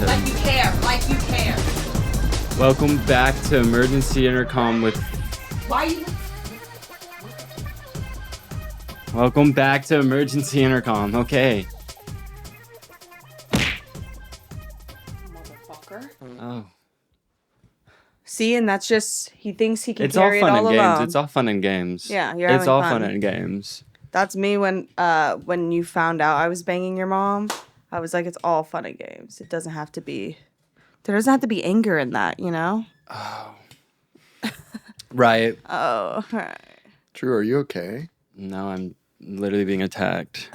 to... Like you care. Welcome back to Emergency Intercom with... Why you... Welcome back to Emergency Intercom, okay. Motherfucker. Oh. See, and that's just... He thinks he can It's all carry it fun all and games. alone. It's all fun and games. Yeah, you're It's having all fun. fun and games. That's me when you found out I was banging your mom. I was like, it's all fun and games. It doesn't have to be... There doesn't have to be anger in that, you know? Oh. Right. Oh, right. Drew, are you okay? No, I'm literally being attacked.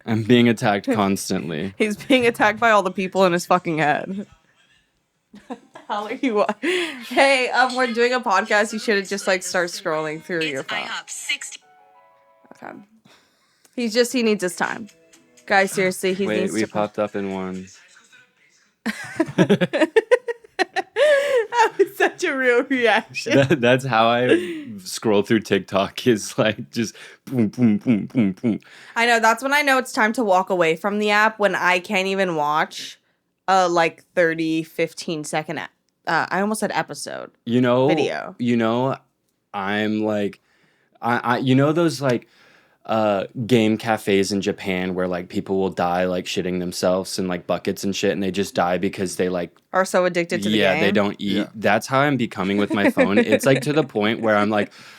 I'm being attacked constantly. He's being attacked by all the people in his fucking head. What the hell are you? Hey, we're doing a podcast. You should have just start scrolling through your phone. Okay. He needs his time. Guys, seriously, he needs Wait, we to... popped up in one. That was such a real reaction. That's how I scroll through TikTok, is like just boom, boom, boom, boom, boom. I know, that's when I know it's time to walk away from the app, when I can't even watch a 15 second I almost said episode. Video. I'm like, I those game cafes in Japan where people will die shitting themselves in buckets and shit, and they just die because they are so addicted to the game. Yeah, they don't eat. Yeah. That's how I'm becoming with my phone. It's to the point where I'm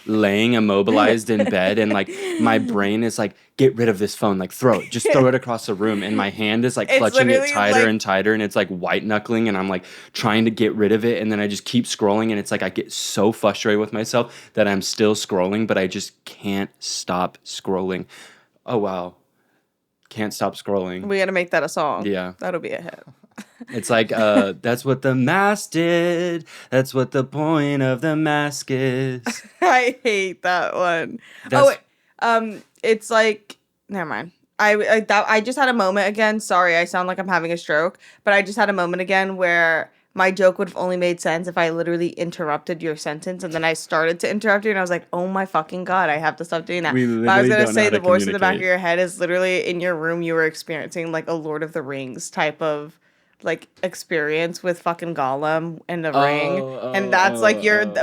laying immobilized in bed, and my brain is get rid of this phone, throw it, just throw it across the room, and my hand is clutching it tighter and tighter, and it's white knuckling, and I'm trying to get rid of it, and then I just keep scrolling, and it's I get so frustrated with myself that I'm still scrolling, but I just can't stop scrolling. Oh wow, can't stop scrolling. We gotta make that a song. Yeah, that'll be a hit. It's that's what the mask did. That's what the point of the mask is. I hate that one. It's never mind. I just had a moment again. Sorry, I sound like I'm having a stroke, but I just had a moment again where my joke would have only made sense if I literally interrupted your sentence, and then I started to interrupt you, and I was like, oh my fucking God, I have to stop doing that. But I was going to say the voice in the back of your head is literally in your room. You were experiencing a Lord of the Rings type of experience with fucking Gollum in the ring. And that's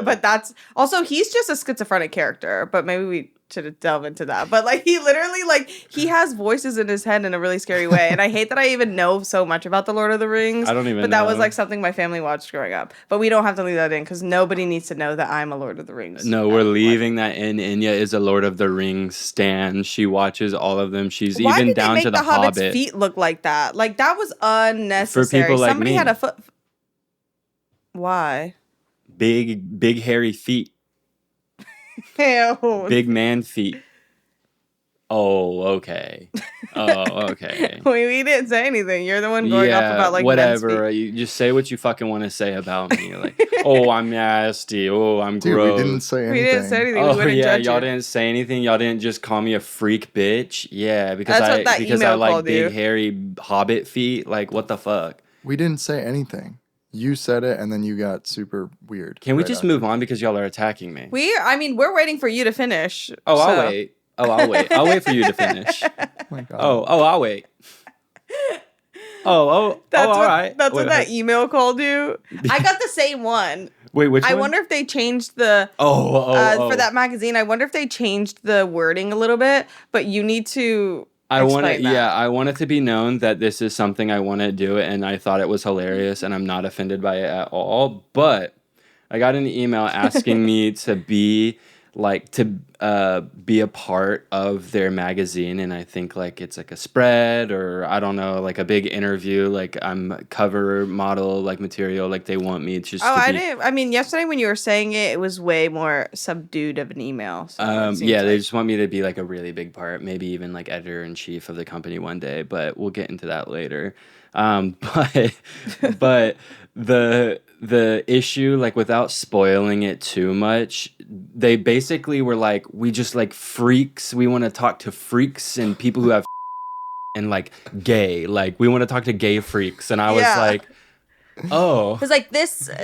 but that's also, he's just a schizophrenic character, but maybe we should delve into that. But he literally he has voices in his head in a really scary way, and I hate that I even know so much about the Lord of the Rings. I don't even but know. That was something my family watched growing up, but we don't have to leave that in because nobody needs to know that I'm a Lord of the Rings. No, we're leaving that in. Inya is a Lord of the Rings stan. She watches all of them. She's Why even did down they to make the the Hobbit's Hobbit. feet look like that? That was unnecessary. For people like Somebody me. had a foot. Why? Big hairy feet. Ew. Big man feet. Oh, okay. We didn't say anything. You're the one going off about whatever. You just say what you fucking want to say about me. Oh, I'm nasty. Oh, I'm Dude, gross. we didn't say anything. We didn't say anything. Oh we wouldn't yeah, judge y'all you. didn't say anything. Y'all didn't just call me a freak bitch. Yeah, because That's what that I email like called big you. hairy hobbit feet. What the fuck? We didn't say anything. You said it, and then you got super weird. Can we right just after. move on because y'all are attacking me? We're waiting for you to finish. Oh, so. I'll wait. I'll wait for you to finish. Oh my God. I'll wait. All right. That's what that email called you. I got the same one. Wait, which I one? wonder if they changed the for that magazine. I wonder if they changed the wording a little bit. But you need to. I want it to be known that this is something I want to do, and I thought it was hilarious, and I'm not offended by it at all. But I got an email asking me to be be a part of their magazine, and I think it's a spread, or I don't know, a big interview, I'm cover model material, they want me just yesterday when you were saying it was way more subdued of an email. So they just want me to be a really big part, maybe even editor-in-chief of the company one day, but we'll get into that later. But the issue, without spoiling it too much, they basically were we just freaks. We want to talk to freaks and people who have and gay. We want to talk to gay freaks. And I was oh. Because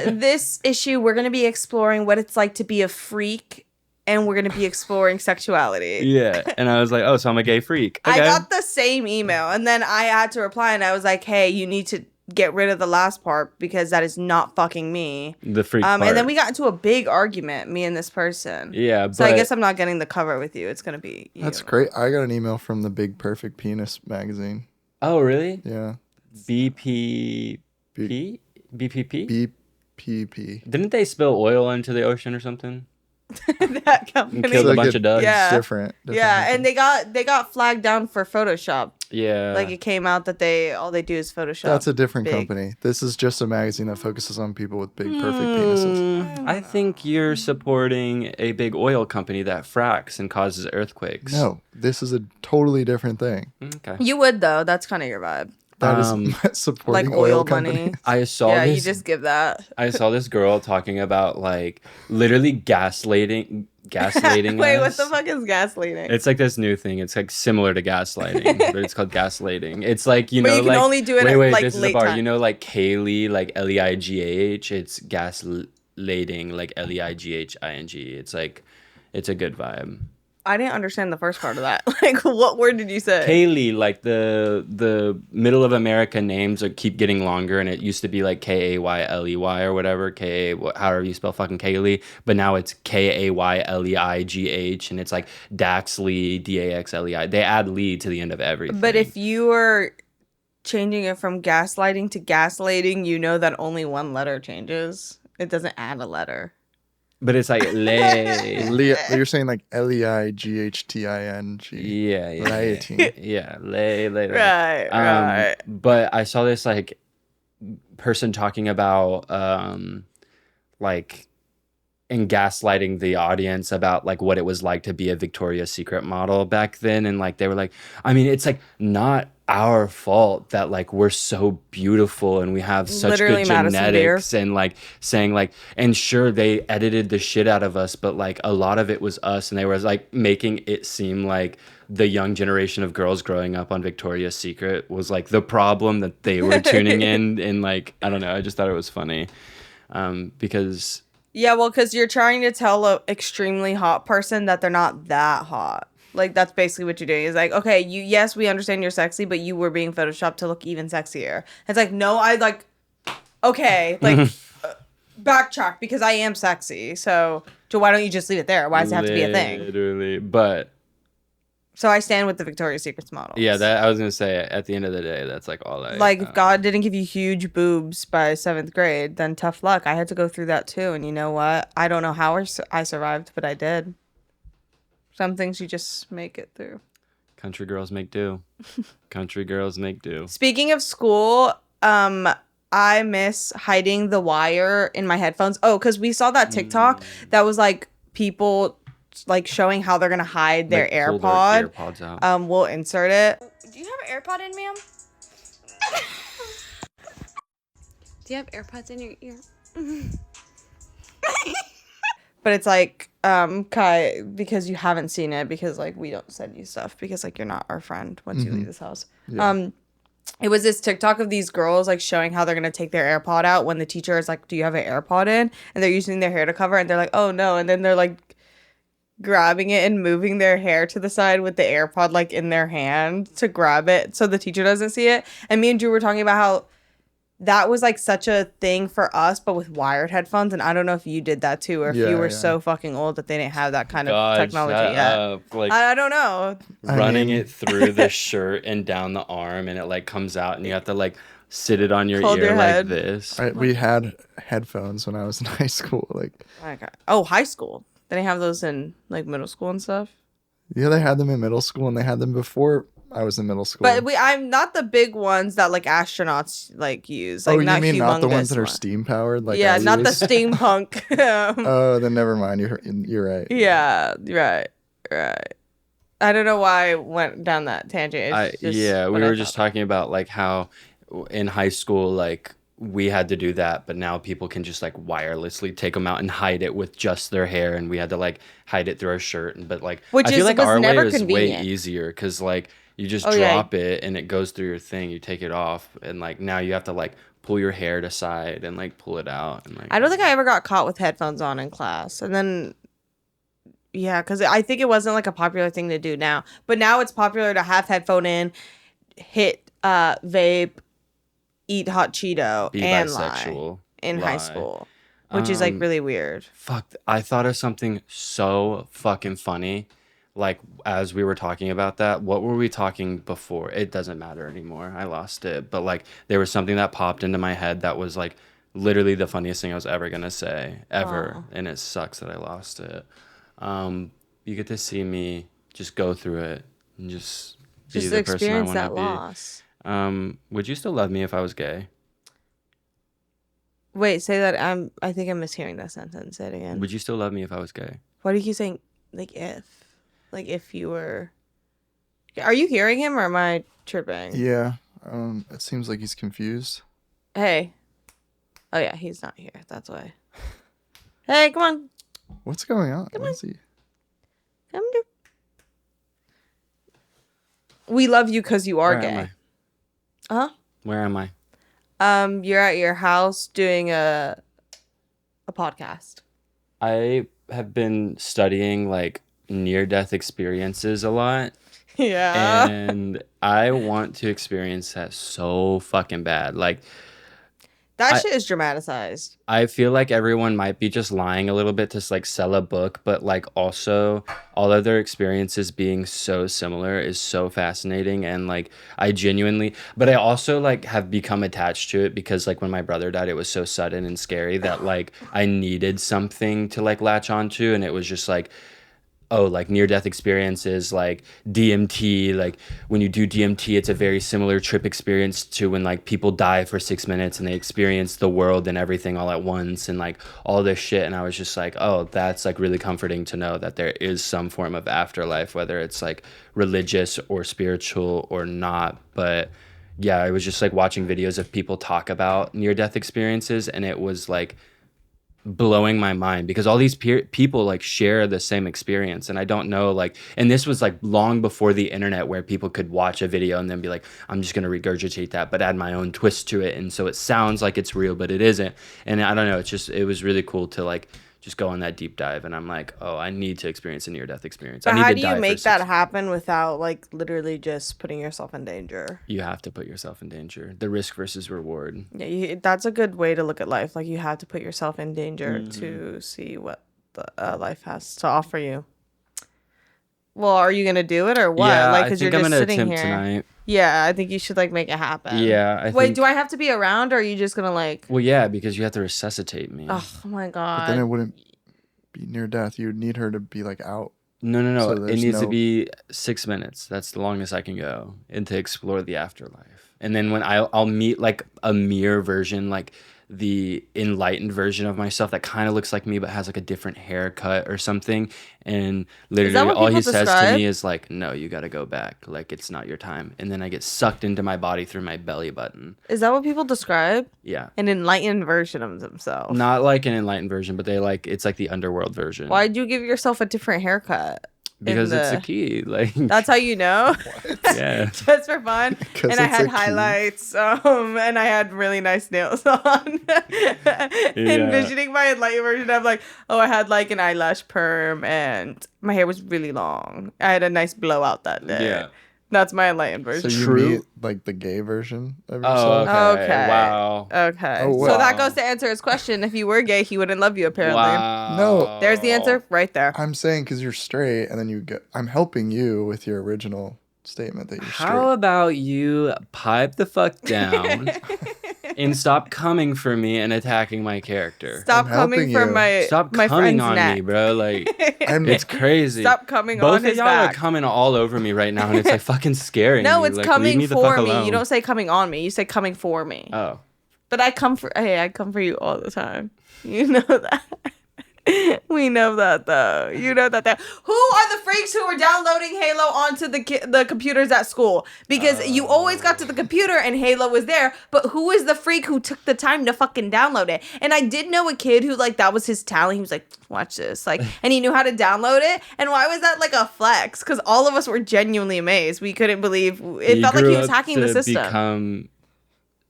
this issue, we're going to be exploring what it's like to be a freak, and we're going to be exploring sexuality. Yeah. And I was so I'm a gay freak. Okay. I got the same email, and then I had to reply, and I was hey, you need to get rid of the last part because that is not fucking me. The freak part. And then we got into a big argument, me and this person. Yeah, but... So I guess I'm not getting the cover with you. It's going to be you. That's great. I got an email from the Big Perfect Penis magazine. Oh, really? Yeah. BPP? BPP? BPP. Didn't they spill oil into the ocean or something? That company. And killed a bunch of ducks? Yeah. Different Yeah, and they got flagged down for Photoshop. Yeah. Like it came out that all they do is Photoshop. That's a different company. This is just a magazine that focuses on people with big perfect penises. I think you're supporting a big oil company that fracks and causes earthquakes. No, this is a totally different thing. Okay. You would though. That's kind of your vibe. That is supporting like oil money. companies. I saw Yeah, this. you just give that. I saw this girl talking about like literally gaslighting Wait, us. what the fuck is gaslighting? It's like this new thing. It's like similar to gaslighting, but it's called gaslighting. It's like, you but know, you can like only do it wait, like this is late the part. time. You know, like Kaylee, like Leigh, it's gaslighting, like Leiging. It's like, it's a good vibe. I didn't understand the first part of that. Like, what word did you say? Kaylee, like the middle of America names keep getting longer, and it used to be like Kayley or whatever, however you spell fucking Kaylee, but now it's Kayleigh, and it's like Daxley, Daxlei. They add Lee to the end of everything. But if you were changing it from gaslighting to gaslighting, you know that only one letter changes. It doesn't add a letter. But it's like You're saying like Leightting. Yeah. Lighting. Yeah, lay. Right. But I saw this like person talking about like in gaslighting the audience about like what it was like to be a Victoria's Secret model back then, and like they were like, I mean, it's like not our fault that like we're so beautiful and we have such Literally good Madison genetics, Beer. and like saying like, and sure they edited the shit out of us, but like a lot of it was us, and they were like making it seem like the young generation of girls growing up on Victoria's Secret was like the problem that they were tuning in, and like I don't know, I just thought it was funny because Yeah, well, because you're trying to tell a extremely hot person that they're not that hot. Like, that's basically what you're doing. It's like, okay, yes, we understand you're sexy, but you were being photoshopped to look even sexier. It's like, no, okay, like, backtrack, because I am sexy. So why don't you just leave it there? Why does it have to be a thing? Literally, but... So I stand with the Victoria's Secret models. Yeah, that I was going to say, at the end of the day, that's like all I... Like, if God didn't give you huge boobs by 7th grade, then tough luck. I had to go through that too, and you know what? I don't know how I survived, but I did. Some things you just make it through. Country girls make do. Country girls make do. Speaking of school, I miss hiding the wire in my headphones. Oh, because we saw that TikTok that was like people like showing how they're gonna hide their like, AirPod. pull their AirPods out. We'll insert it. Do you have an AirPod in, ma'am? Do you have AirPods in your ear? But it's like, Kai, because you haven't seen it, because like we don't send you stuff, because like you're not our friend once you leave this house. Yeah. It was this TikTok of these girls like showing how they're gonna take their AirPod out when the teacher is like, "Do you have an AirPod in?" And they're using their hair to cover, and they're like, "Oh no!" And then they're like grabbing it and moving their hair to the side with the AirPod like in their hand to grab it so the teacher doesn't see it. And me and Drew were talking about how that was like such a thing for us, but with wired headphones. And I don't know if you did that too, or if you were so fucking old that they didn't have that kind of technology yet. Like, I don't know. running it through the shirt and down the arm, and it like comes out, and you have to like sit it on your Hold ear your like head. this. We had headphones when I was in high school. Like, Okay. Oh, high school. They didn't have those in like middle school and stuff. yeah, they had them in middle school, and they had them before I was in middle school. But I'm not the big ones that like astronauts like use. Like, you mean not the ones humongous that are ones. steam powered? Like Yeah, I not the use? steampunk. Oh, then never mind. You're right. Yeah, right. I don't know why I went down that tangent. It's just We what were I just thought. talking about like how in high school, like we had to do that, but now people can just like wirelessly take them out and hide it with just their hair, and we had to like hide it through our shirt. But like, Which I feel like was our way never is way convenient. easier because like you just Oh, yeah. drop it and it goes through your thing. You take it off, and like now you have to like pull your hair to side and like pull it out. And like, I don't think I ever got caught with headphones on in class. And then, yeah, because I think it wasn't like a popular thing to do now. But now it's popular to have headphone in, hit vape, eat hot Cheeto Be and bisexual. lie in high Lie. school, which is like really weird. Fuck, I thought of something so fucking funny. Like, as we were talking about that, what were we talking before? It doesn't matter anymore. I lost it. But, like, there was something that popped into my head that was, like, literally the funniest thing I was ever going to say, ever. Oh. And it sucks that I lost it. You get to see me just go through it and just be Just the person I experience want to that be. loss. Would you still love me if I was gay? Wait, say that. I think I'm mishearing that sentence. Say it again. Would you still love me if I was gay? Why do you keep saying like if? Like if you were. Are you hearing him or am I tripping? Yeah. It seems like he's confused. Hey. Oh yeah, he's not here. That's why. Hey, come on. What's going on? Come What on. is he? Come do. We love you because you are Where am gay. Huh? Where am I? You're at your house doing a podcast. I have been studying like near-death experiences a lot, Yeah. and I want to experience that so fucking bad. Like, That shit is dramatized. I feel like everyone might be just lying a little bit to like sell a book, but like also all of their experiences being so similar is so fascinating. And like I genuinely, but I also like have become attached to it because like when my brother died, it was so sudden and scary that like I needed something to like latch onto, and it was just like, oh, like near-death experiences, like DMT, like when you do DMT, it's a very similar trip experience to when like people die for 6 minutes and they experience the world and everything all at once and like all this shit. And I was just like, oh, that's like really comforting to know that there is some form of afterlife, whether it's like religious or spiritual or not. But yeah, I was just like watching videos of people talk about near-death experiences, and it was like blowing my mind because all these people like share the same experience. And I don't know, like, and this was like long before the internet where people could watch a video and then be like, I'm just going to regurgitate that but add my own twist to it, and so it sounds like it's real but it isn't. And I don't know, it's just, it was really cool to like just go on that deep dive, and I'm like, oh, I need to experience a near-death experience. But I need how to do die you for make that 6 happen without like literally just putting yourself in danger? You have to put yourself in danger. The risk versus reward. Yeah, that's a good way to look at life. Like you have to put yourself in danger to see what the life has to offer you. Well, are you gonna do it or what? Yeah, like, I because think you're I'm just gonna sitting attempt here. tonight. Yeah, I think you should like make it happen. Yeah, Wait, do I have to be around, or are you just gonna like? Well, yeah, because you have to resuscitate me. Oh my But then it god. wouldn't be near death. You would need her to be like out. No. So It there's needs to no- be 6 minutes. That's the longest I can go, and to explore the afterlife. And then when I'll meet like a mirror version, like the enlightened version of myself that kind of looks like me but has like a different haircut or something. And literally what all he people says to describe? me is like, no, you got to go back. Like, it's not your time. And then I get sucked into my body through my belly button. Is that what people describe? Yeah. An enlightened version of themselves. Not like an enlightened version, but they like, it's like the underworld version. Why'd you give yourself a different haircut? Because it's a the- key. Like, That's how you know. yeah. Just for fun. 'Cause And I it's had a key. highlights. And I had really nice nails on. Envisioning my enlightened version, I'm like, oh, I had like an eyelash perm and my hair was really long. I had a nice blowout that day. Yeah. That's my enlightened So version. you True. meet like the gay version of Oh, yourself. okay. Wow. Okay. Oh, So that wow. goes to answer his question. If you were gay, he wouldn't love you, apparently. Wow. No. There's the answer right there. I'm saying because you're straight, and then you get. I'm helping you with your original statement that you're How straight. about you pipe the fuck down and stop coming for me and attacking my character? Stop I'm coming helping for you. my Stop my coming friend's on neck. me, bro. Like, I'm it's crazy. Stop coming Both on of his y'all back. are coming all over me right now, and it's like fucking scaring No, me. it's Like, leave coming me the fuck for me. alone. You don't say coming on me. You say coming for me. Oh. But I come for I come for you all the time. You know that. We know that though. You know that though. Who are the freaks who were downloading Halo onto the computers at school? Because you always got to the computer and Halo was there, but who is the freak who took the time to fucking download it? And I did know a kid who like that was his talent. He was like, watch this, like, and he knew how to download it. And why was that like a flex? Because all of us were genuinely amazed. We couldn't believe it. Felt like he grew was up hacking the to system. Become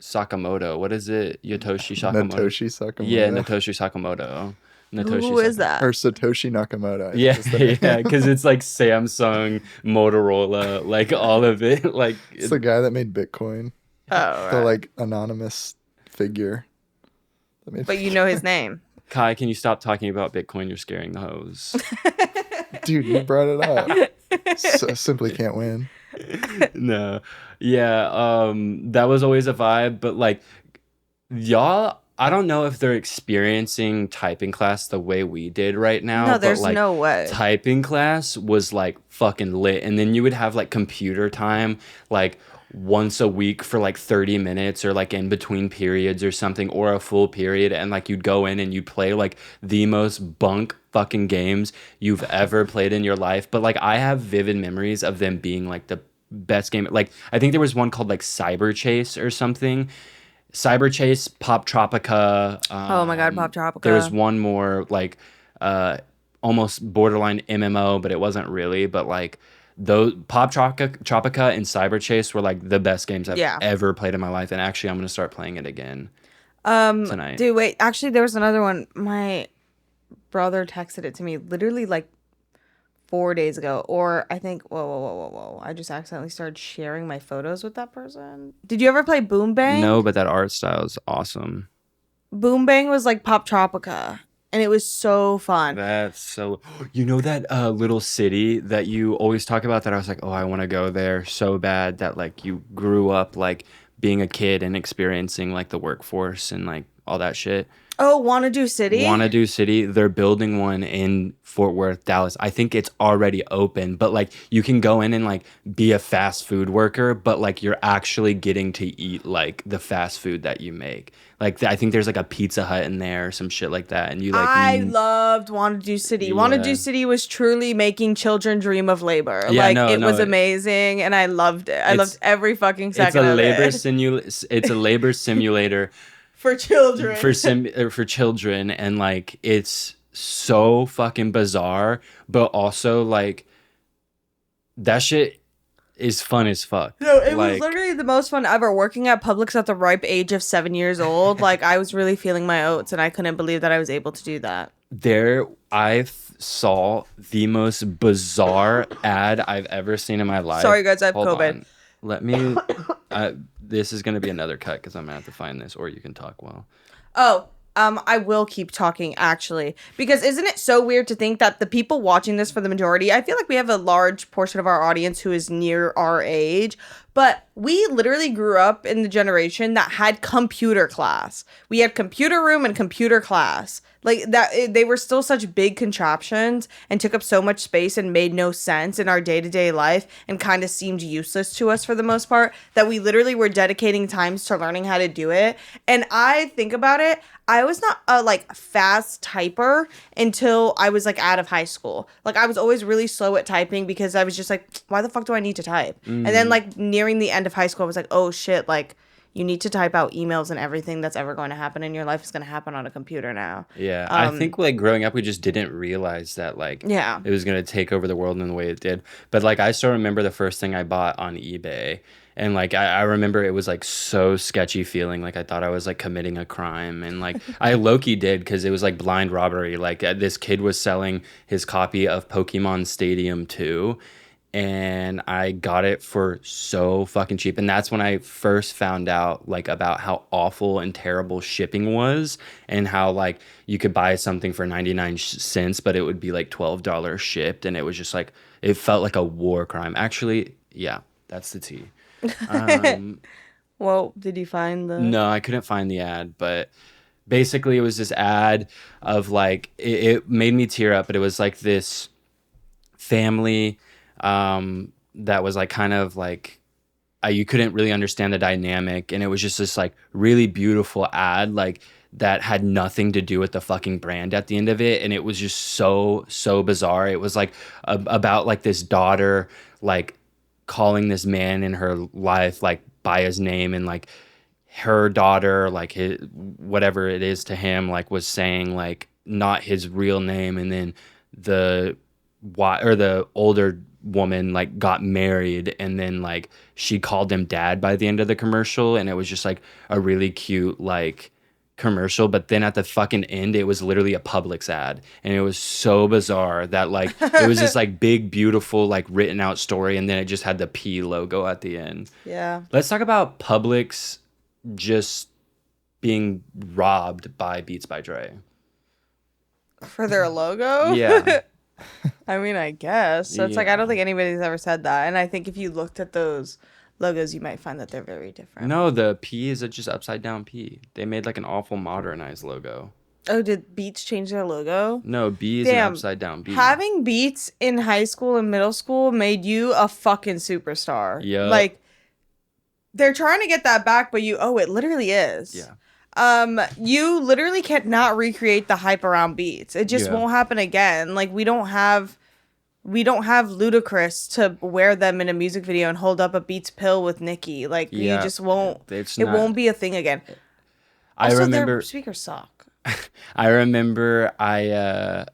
Sakamoto. What is it? Yotoshi Sakamoto. Natoshi Sakamoto. Yeah, Natoshi Sakamoto. Who is that? Or Satoshi Nakamoto. I think Yeah, is the name. yeah, because it's like Samsung, Motorola, like all of it. Like, It's the guy that made Bitcoin. Oh, The right. like anonymous figure. That made But me you know his name. Kai, can you stop talking about Bitcoin? You're scaring the hoes. Dude, you brought it up. Simply can't win. No. Yeah, that was always a vibe, but like y'all, I don't know if they're experiencing typing class the way we did right now, No, but there's like no way. typing class was like fucking lit. And then you would have like computer time like once a week for like 30 minutes or like in between periods or something, or a full period, and like you'd go in and you'd play like the most bunk fucking games you've ever played in your life. But like I have vivid memories of them being like the best game. Like I think there was one called like Cyber Chase or something. Cyber Chase, Pop Tropica. Oh my God, Pop Tropica. There was one more like almost borderline MMO, but it wasn't really. But like those Pop Tropica and Cyber Chase were like the best games I've ever played in my life. And actually, I'm gonna start playing it again tonight. Dude, wait. Actually, there was another one. My brother texted it to me literally like 4 days ago, or I think whoa, I just accidentally started sharing my photos with that person. Did you ever play Boom Bang? No, but that art style is awesome. Boom Bang was like Pop Tropica, and it was so fun. That's so, you know, that little city that you always talk about that I was like, oh, I want to go there so bad, that like you grew up like being a kid and experiencing like the workforce and like all that shit. Oh, Wanna-Do City? Wanna-Do City. They're building one in Fort Worth, Dallas. I think it's already open, but like you can go in and like be a fast food worker, but like you're actually getting to eat like the fast food that you make. Like I think there's like a Pizza Hut in there or some shit like that. And you like I loved Wanna-Do City. Yeah. Wanna-Do City was truly making children dream of labor. Yeah, like no, it no, was amazing, and I loved it. I loved every fucking second of it. It's a labor simulator For children. for children, and like it's so fucking bizarre, but also like that shit is fun as fuck. No, it like, was literally the most fun ever. Working at Publix at the ripe age of 7 years old, like I was really feeling my oats, and I couldn't believe that I was able to do that. There, I saw the most bizarre ad I've ever seen in my life. Sorry, guys, I have Hold COVID. on. Let me. This is gonna be another cut because I'm gonna have to find this, or you can talk well. Oh, I will keep talking actually, because isn't it so weird to think that the people watching this, for the majority, I feel like we have a large portion of our audience who is near our age, but we literally grew up in the generation that had computer class. We had computer room and computer class. Like that, they were still such big contraptions and took up so much space and made no sense in our day-to-day life and kind of seemed useless to us for the most part, that we literally were dedicating times to learning how to do it. And I think about it, I was not a like fast typer until I was like out of high school. Like I was always really slow at typing because I was just like, why the fuck do I need to type? And then like nearing the end of high school, I was like, oh shit, like you need to type out emails, and everything that's ever going to happen in your life is going to happen on a computer now. Yeah, I think like growing up, we just didn't realize that like it was going to take over the world in the way it did. But like I still remember the first thing I bought on eBay. And like I remember it was like so sketchy feeling, like I thought I was like committing a crime, and like I low-key did, because it was like blind robbery. Like this kid was selling his copy of Pokemon Stadium 2, and I got it for so fucking cheap. And that's when I first found out like about how awful and terrible shipping was, and how like you could buy something for 99 cents, but it would be like $12 shipped, and it was just like it felt like a war crime. Actually, yeah, that's the tea. Well, did you find the... No, I couldn't find the ad, but basically it was this ad of like it made me tear up, but it was like this family that was like kind of like you couldn't really understand the dynamic, and it was just this like really beautiful ad like that had nothing to do with the fucking brand at the end of it, and it was just so bizarre. It was like about like this daughter like calling this man in her life like by his name, and like her daughter, like his whatever it is to him, like was saying like not his real name, and then the older woman like got married, and then like she called him dad by the end of the commercial, and it was just like a really cute like commercial, but then at the fucking end it was literally a Publix ad, and it was so bizarre that like it was this like big beautiful like written out story, and then it just had the P logo at the end. Yeah. Let's talk about Publix just being robbed by Beats by Dre. For their logo? Yeah. I mean, I guess. So it's like, I don't think anybody's ever said that. And I think if you looked at those logos, you might find that they're very different. No, the P is just upside down P. They made like an awful modernized logo. Oh, did Beats change their logo? No, B is an upside down B. Having Beats in high school and middle school made you a fucking superstar. Yeah. Like, they're trying to get that back, but it literally is. Yeah. You literally cannot recreate the hype around Beats. It just won't happen again. Like, we don't have Ludacris to wear them in a music video and hold up a Beats pill with Nicki. Like, you just won't. It won't be a thing again. Also, I remember their speakers suck. I remember I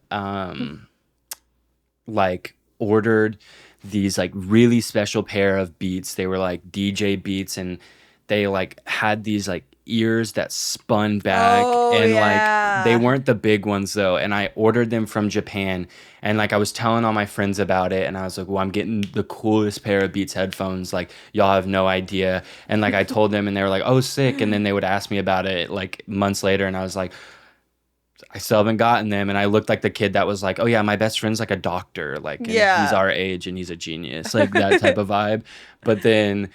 like ordered these like really special pair of Beats. They were like DJ Beats, and they like had these like ears that spun back, and like they weren't the big ones though, and I ordered them from Japan, and like I was telling all my friends about it, and I was like, well, I'm getting the coolest pair of Beats headphones, like y'all have no idea. And like I told them, and they were like, oh, sick. And then they would ask me about it like months later, and I was like, I still haven't gotten them. And I looked like the kid that was like, oh yeah, my best friend's like a doctor, like, and he's our age and he's a genius, like that type of vibe. But then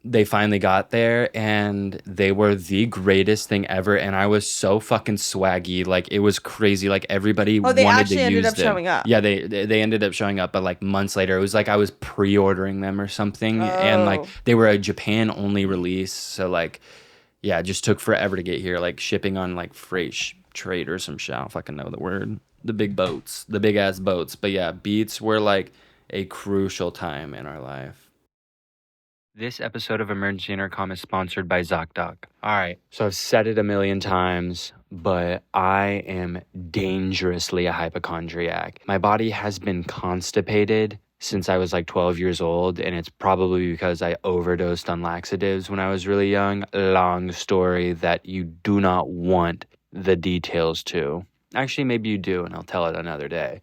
they finally got there, and they were the greatest thing ever, and I was so fucking swaggy. Like, it was crazy. Like, everybody wanted to use them. Oh, they actually ended up showing up. Yeah, they ended up showing up, but like months later, it was like I was pre-ordering them or something, and like they were a Japan only release, so like yeah, it just took forever to get here, like shipping on like freight trade or some shit. I don't fucking know the word. The big boats, the big ass boats. But yeah, Beats were like a crucial time in our life. This episode of Emergency Intercom is sponsored by ZocDoc. All right, so I've said it a million times, but I am dangerously a hypochondriac. My body has been constipated since I was like 12 years old, and it's probably because I overdosed on laxatives when I was really young. Long story that you do not want the details to. Actually, maybe you do, and I'll tell it another day.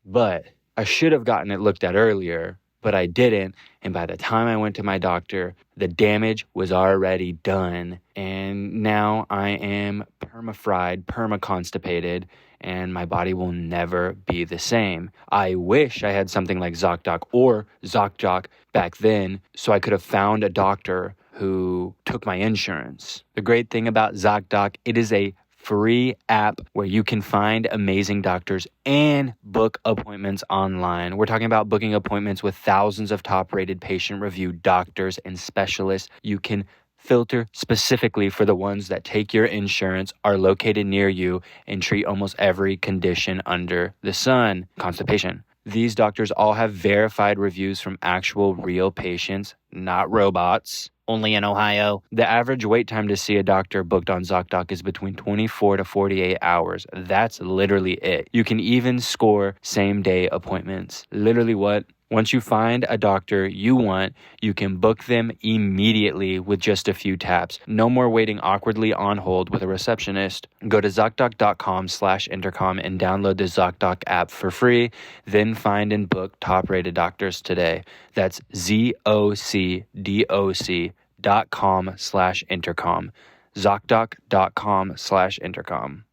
But I should have gotten it looked at earlier, but I didn't, and by the time I went to my doctor, the damage was already done, and now I am perma-fried, perma-constipated, and my body will never be the same. I wish I had something like ZocDoc or ZocDoc back then, so I could have found a doctor who took my insurance. The great thing about ZocDoc, it is a free app where you can find amazing doctors and book appointments online. We're talking about booking appointments with thousands of top-rated patient-reviewed doctors and specialists. You can filter specifically for the ones that take your insurance, are located near you, and treat almost every condition under the sun. Constipation. These doctors all have verified reviews from actual real patients, not robots. Only in Ohio. The average wait time to see a doctor booked on ZocDoc is between 24 to 48 hours. That's literally it. You can even score same-day appointments. Literally what? Once you find a doctor you want, you can book them immediately with just a few taps. No more waiting awkwardly on hold with a receptionist. Go to ZocDoc.com/intercom and download the ZocDoc app for free. Then find and book top-rated doctors today. That's ZocDoc.com/intercom. ZocDoc.com/intercom.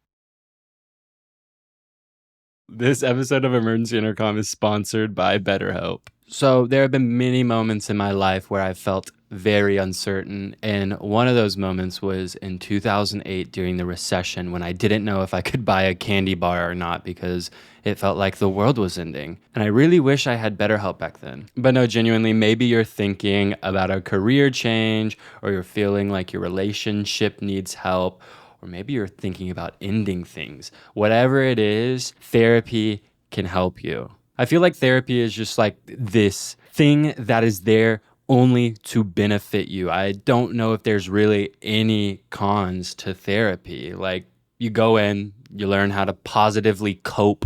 This episode of Emergency Intercom is sponsored by BetterHelp. So there have been many moments in my life where I felt very uncertain, and one of those moments was in 2008 during the recession when I didn't know if I could buy a candy bar or not because it felt like the world was ending. And I really wish I had BetterHelp back then. But no, genuinely, maybe you're thinking about a career change, or you're feeling like your relationship needs help, or maybe you're thinking about ending things. Whatever it is, therapy can help you. I feel like therapy is just like this thing that is there only to benefit you. I don't know if there's really any cons to therapy. Like, you go in, you learn how to positively cope,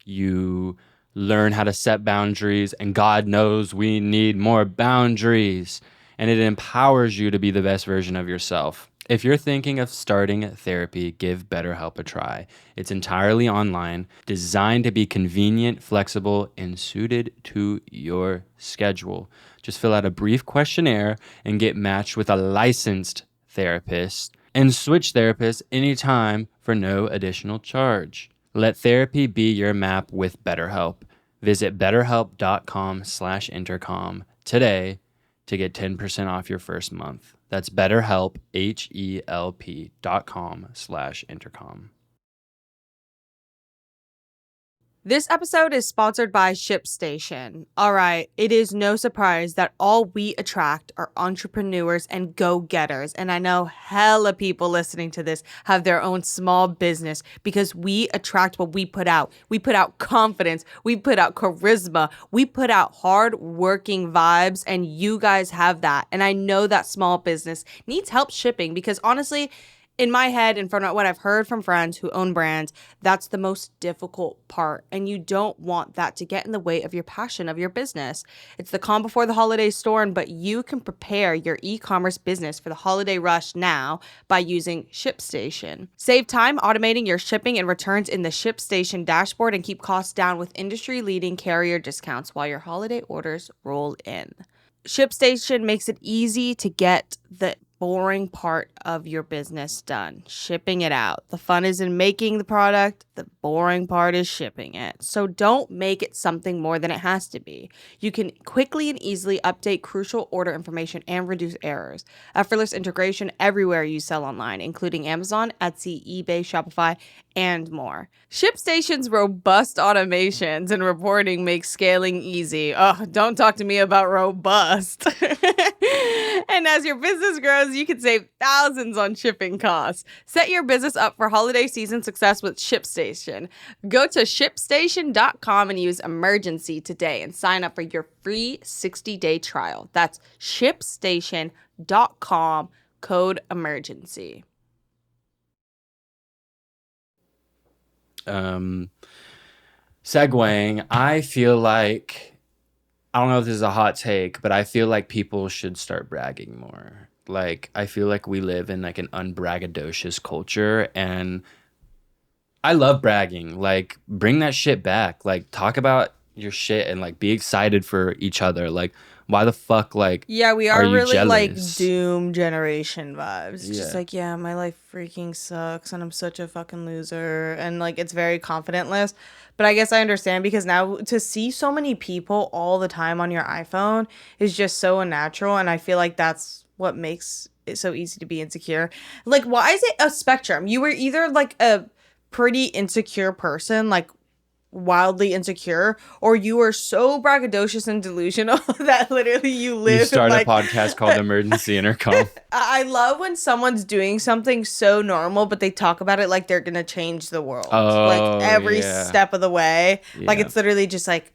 you learn how to set boundaries, and God knows we need more boundaries. And it empowers you to be the best version of yourself. If you're thinking of starting therapy, give BetterHelp a try. It's entirely online, designed to be convenient, flexible, and suited to your schedule. Just fill out a brief questionnaire and get matched with a licensed therapist and switch therapists anytime for no additional charge. Let therapy be your map with BetterHelp. Visit betterhelp.com/intercom today to get 10% off your first month. That's BetterHelp, HELP.com/intercom. This episode is sponsored by ShipStation. All right, it is no surprise that all we attract are entrepreneurs and go-getters. And I know hella people listening to this have their own small business because we attract what we put out. We put out confidence. We put out charisma. We put out hard-working vibes, and you guys have that. And I know that small business needs help shipping because honestly, in my head and from what I've heard from friends who own brands, that's the most difficult part. And you don't want that to get in the way of your passion of your business. It's the calm before the holiday storm, but you can prepare your e-commerce business for the holiday rush now by using ShipStation. Save time automating your shipping and returns in the ShipStation dashboard and keep costs down with industry-leading carrier discounts while your holiday orders roll in. ShipStation makes it easy to get the boring part of your business done, shipping it out. The fun is in making the product. The boring part is shipping it. So don't make it something more than it has to be. You can quickly and easily update crucial order information and reduce errors. Effortless integration everywhere you sell online, including Amazon, Etsy, eBay, Shopify, and more. ShipStation's robust automations and reporting make scaling easy. Oh, don't talk to me about robust. And as your business grows, you can save thousands on shipping costs. Set your business up for holiday season success with ShipStation. Go to ShipStation.com and use emergency today and sign up for your free 60-day trial. That's ShipStation.com, code emergency. Segueing, I feel like, I don't know if this is a hot take, but I feel like people should start bragging more. Like, I feel like we live in like an unbraggadocious culture, and I love bragging. Like, bring that shit back. Like, talk about your shit and like be excited for each other. Like, why the fuck, like, yeah, we are really jealous? like doom generation vibes. Yeah. Just like, yeah, my life freaking sucks and I'm such a fucking loser. And like, it's very confidentless. But I guess I understand because now to see so many people all the time on your iPhone is just so unnatural. And I feel like that's what makes it so easy to be insecure. Like, why is it a spectrum? You were either like a pretty insecure person, like wildly insecure, or you are so braggadocious and delusional that literally you live. You start like, a podcast called Emergency Intercom. I love when someone's doing something so normal, but they talk about it like they're gonna change the world, like every step of the way. Like it's literally just like.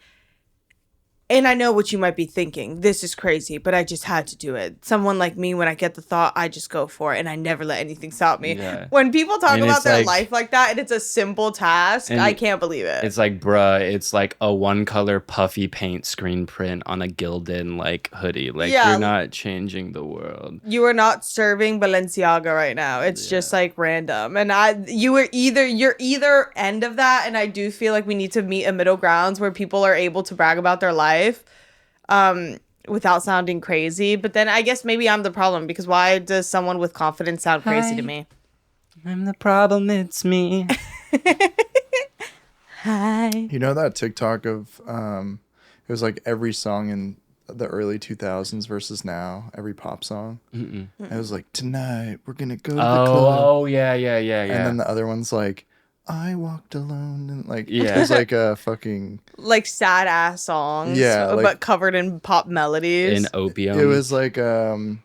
And I know what you might be thinking. This is crazy, but I just had to do it. Someone like me, when I get the thought, I just go for it, and I never let anything stop me. Yeah. When people talk about their life like that, and it's a simple task, I can't believe it. It's like, bruh, it's like a one-color puffy paint screen print on a Gildan like hoodie. Like, you're not changing the world. You are not serving Balenciaga right now. It's just like random. And you're either end of that, and I do feel like we need to meet a middle grounds where people are able to brag about their life without sounding crazy. But then I guess maybe I'm the problem, because why does someone with confidence sound crazy to me? I'm the problem, it's me. Hi. You know that TikTok of it was like every song in the early 2000s versus now, every pop song. It was like, tonight we're gonna go to the club. Oh yeah. And then the other one's like, I walked alone, and like it was like a fucking like sad ass songs, but covered in pop melodies. In opium. It was like an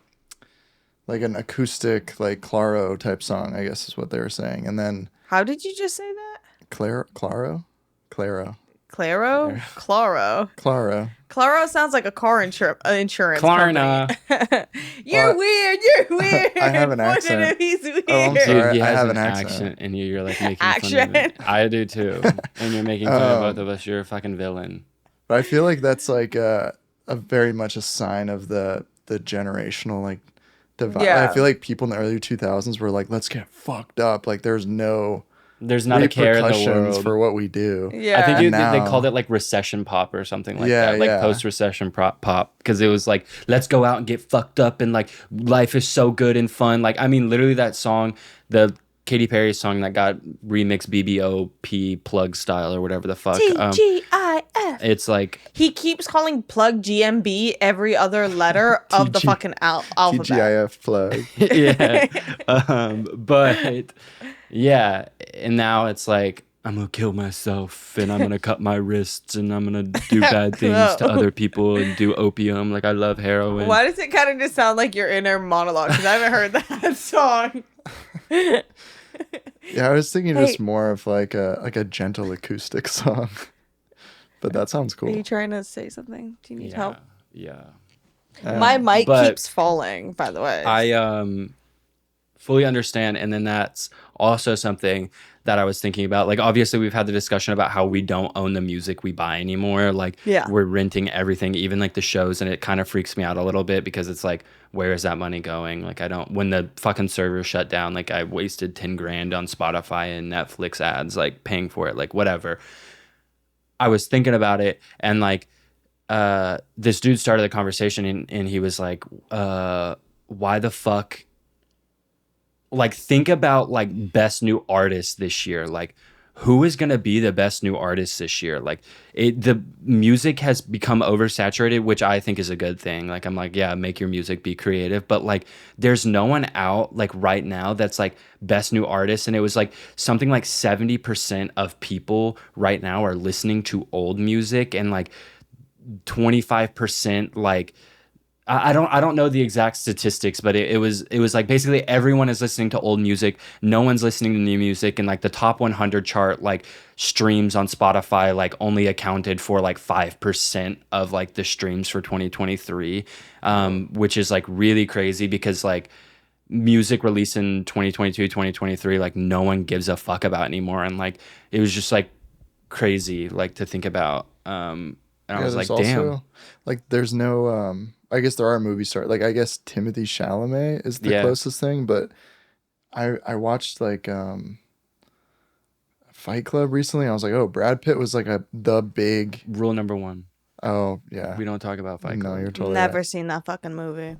acoustic like Claro type song, I guess is what they were saying. And then how did you just say that? Claro. Claro sounds like a car insurance Klarna. company. You're weird. I have an accent. He's weird. Oh, I'm sorry. Dude, he has I have an an accent. and you're like making fun of it. I do too. And you're making fun of both of us. You're a fucking villain. But I feel like that's like a very much a sign of the generational like the vibe. Yeah. I feel like people in the early 2000s were like, let's get fucked up. Like there's not a care in the repercussions world for what we do. Yeah. I think they now- called it like recession pop or something like Yeah, that, like yeah. post-recession pop, because it was like, let's go out and get fucked up and like life is so good and fun. Like, I mean, literally that song, the Katy Perry song that got remixed BBOP plug style or whatever the fuck. TGIF. It's like He keeps calling plug GMB every other letter of the TG fucking alphabet. TGIF plug. yeah, but yeah, and now it's like, I'm gonna kill myself and I'm gonna cut my wrists and I'm gonna do bad things to other people and do opium. Like, I love heroin. Why does it kind of just sound like your inner monologue? Because I haven't heard that song. Yeah, I was thinking just more of like a gentle acoustic song. But that sounds Are you cool. trying to say something? Do you need help? Yeah. My mic but keeps falling, by the way. I fully understand, and then that's also something that I was thinking about. Like, obviously we've had the discussion about how we don't own the music we buy anymore. Like, we're renting everything, even like the shows, and it kind of freaks me out a little bit because it's like, where is that money going? Like, when the fucking server shut down, like I wasted 10 grand on Spotify and Netflix ads, like paying for it, like whatever. I was thinking about it, and like this dude started the conversation and he was like, why the fuck, like, think about like best new artist this year. Like, who is going to be the best new artist this year? Like, the music has become oversaturated, which I think is a good thing. Like, I'm like, yeah, make your music, be creative. But like, there's no one out like right now that's like best new artist. And it was like something like 70% of people right now are listening to old music, and like 25% like, I don't know the exact statistics, but it was like basically everyone is listening to old music. No one's listening to new music, and like the top 100 chart like streams on Spotify like only accounted for like 5% of like the streams for 2023, which is like really crazy because like music released in 2022, 2023, like no one gives a fuck about anymore, and like it was just like crazy like to think about. And I was like, damn. Like, there's no I guess there are movie stars. Like, I guess Timothée Chalamet is the closest thing, but I watched like Fight Club recently. I was like, oh, Brad Pitt was like the big Rule number one. Oh yeah, we don't talk about Fight Club. No, you're totally Never right. seen that fucking movie.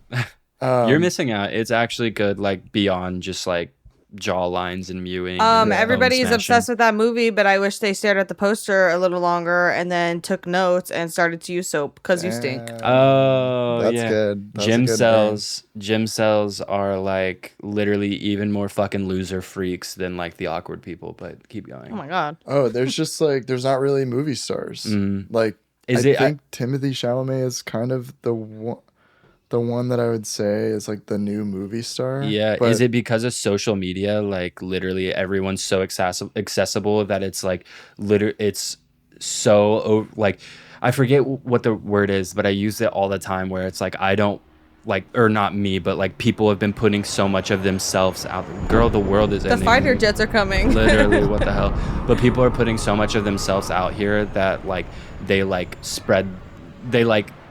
You're missing out. It's actually good, like beyond just like jaw lines and mewing. Everybody is obsessed with that movie, but I wish they stared at the poster a little longer and then took notes and started to use soap because you stink. Oh, that's yeah. good. That's Gym a good cells are like literally even more fucking loser freaks than like the awkward people. But keep going. Oh my god. Oh, there's just like there's not really movie stars. Like, I think Timothée Chalamet is kind of the one that I would say is like the new movie star. Yeah. Is it because of social media? Like literally everyone's so accessible that it's like it's so like, I forget what the word is, but I use it all the time where it's like, I don't like, or not me, but like people have been putting so much of themselves out. Girl, the world is ending. The fighter jets are coming. Literally, what the hell? But people are putting so much of themselves out here that like they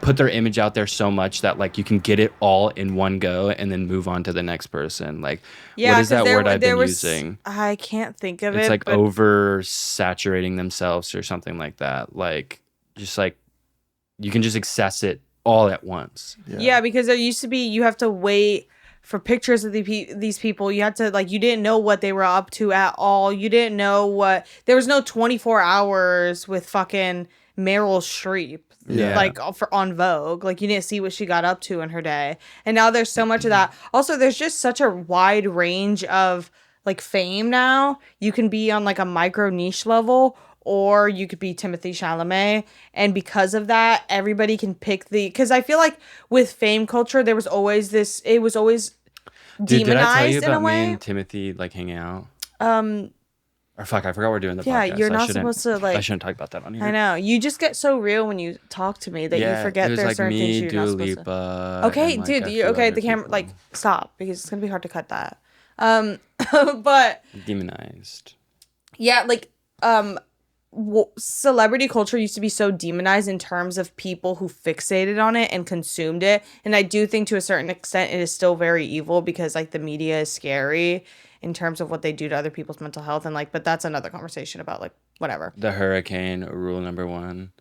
put their image out there so much that like you can get it all in one go and then move on to the next person. Like, what is that word I've been using? I can't think of it. It's like oversaturating themselves or something like that. Like, just like you can just access it all at once. Yeah, because there used to be, you have to wait for pictures of these people. You had to, like, you didn't know what they were up to at all. You didn't know there was no 24 hours with fucking Meryl Streep. Yeah. Like on Vogue, like you didn't see what she got up to in her day. And now there's so much of that. Also, there's just such a wide range of like fame now. You can be on like a micro niche level, or you could be Timothée Chalamet. And because of that, everybody can pick because I feel like with fame culture, there was always it was always demonized. Did I tell you about in a way. me and Timothy like hanging out? Or fuck, I forgot we're doing the podcast. Yeah, you're not supposed to like. I shouldn't talk about that on here. I know. You just get so real when you talk to me that you forget there's certain things you're not supposed to. Okay, and, like, dude. Okay, the camera. Like, stop, because it's gonna be hard to cut that. But demonized. Yeah, like celebrity culture used to be so demonized in terms of people who fixated on it and consumed it. And I do think to a certain extent it is still very evil because like the media is scary in terms of what they do to other people's mental health. And like, but that's another conversation about like whatever. The hurricane rule number 1.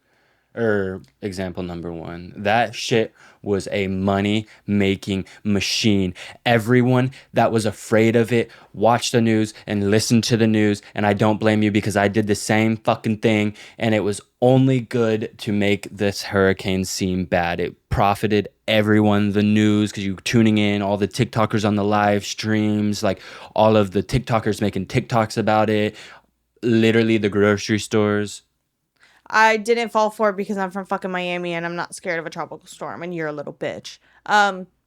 Or example number 1. That shit was a money-making machine. Everyone that was afraid of it watched the news and listened to the news, and I don't blame you because I did the same fucking thing, and it was only good to make this hurricane seem bad. It profited everyone, the news, because you tuning in, all the TikTokers on the live streams, like all of the TikTokers making TikToks about it, literally the grocery stores. I didn't fall for it because I'm from fucking Miami and I'm not scared of a tropical storm and you're a little bitch.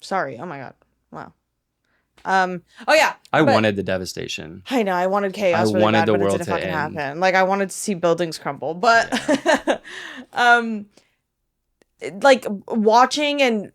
Sorry. Oh my God. Wow. Oh yeah. I wanted the devastation. I know. I wanted chaos really bad, but it didn't fucking happen. Like I wanted to see buildings crumble, but like watching and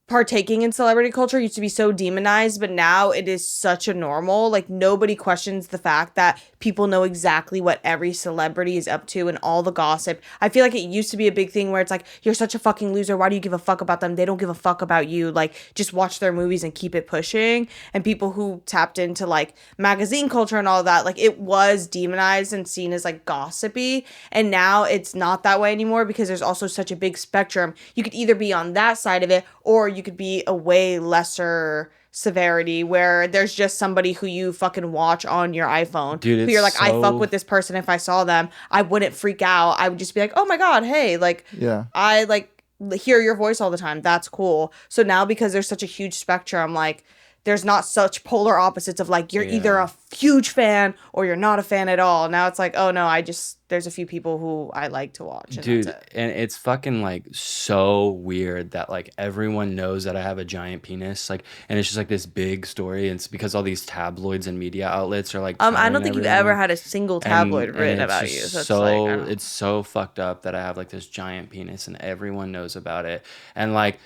partaking in celebrity culture used to be so demonized, but now it is such a normal. Like nobody questions the fact that people know exactly what every celebrity is up to and all the gossip. I feel like it used to be a big thing where it's like, you're such a fucking loser. Why do you give a fuck about them? They don't give a fuck about you. Like just watch their movies and keep it pushing. And people who tapped into like magazine culture and all that, like it was demonized and seen as like gossipy. And now it's not that way anymore because there's also such a big spectrum. You could either be on that side of it or you could be a way lesser severity where there's just somebody who you fucking watch on your iPhone. Dude, who you're like, I fuck with this person. If I saw them, I wouldn't freak out. I would just be like, oh my God, hey, like, yeah, I like hear your voice all the time. That's cool. So now because there's such a huge spectrum, like there's not such polar opposites of like, you're either a huge fan or you're not a fan at all. Now it's like, oh no, there's a few people who I like to watch. And dude, that's it. and it's fucking like so weird that like everyone knows that I have a giant penis, like, and it's just like this big story. And it's because all these tabloids and media outlets are like, I don't think you've ever had a single tabloid written about you. So it's so fucked up that I have like this giant penis and everyone knows about it. And like,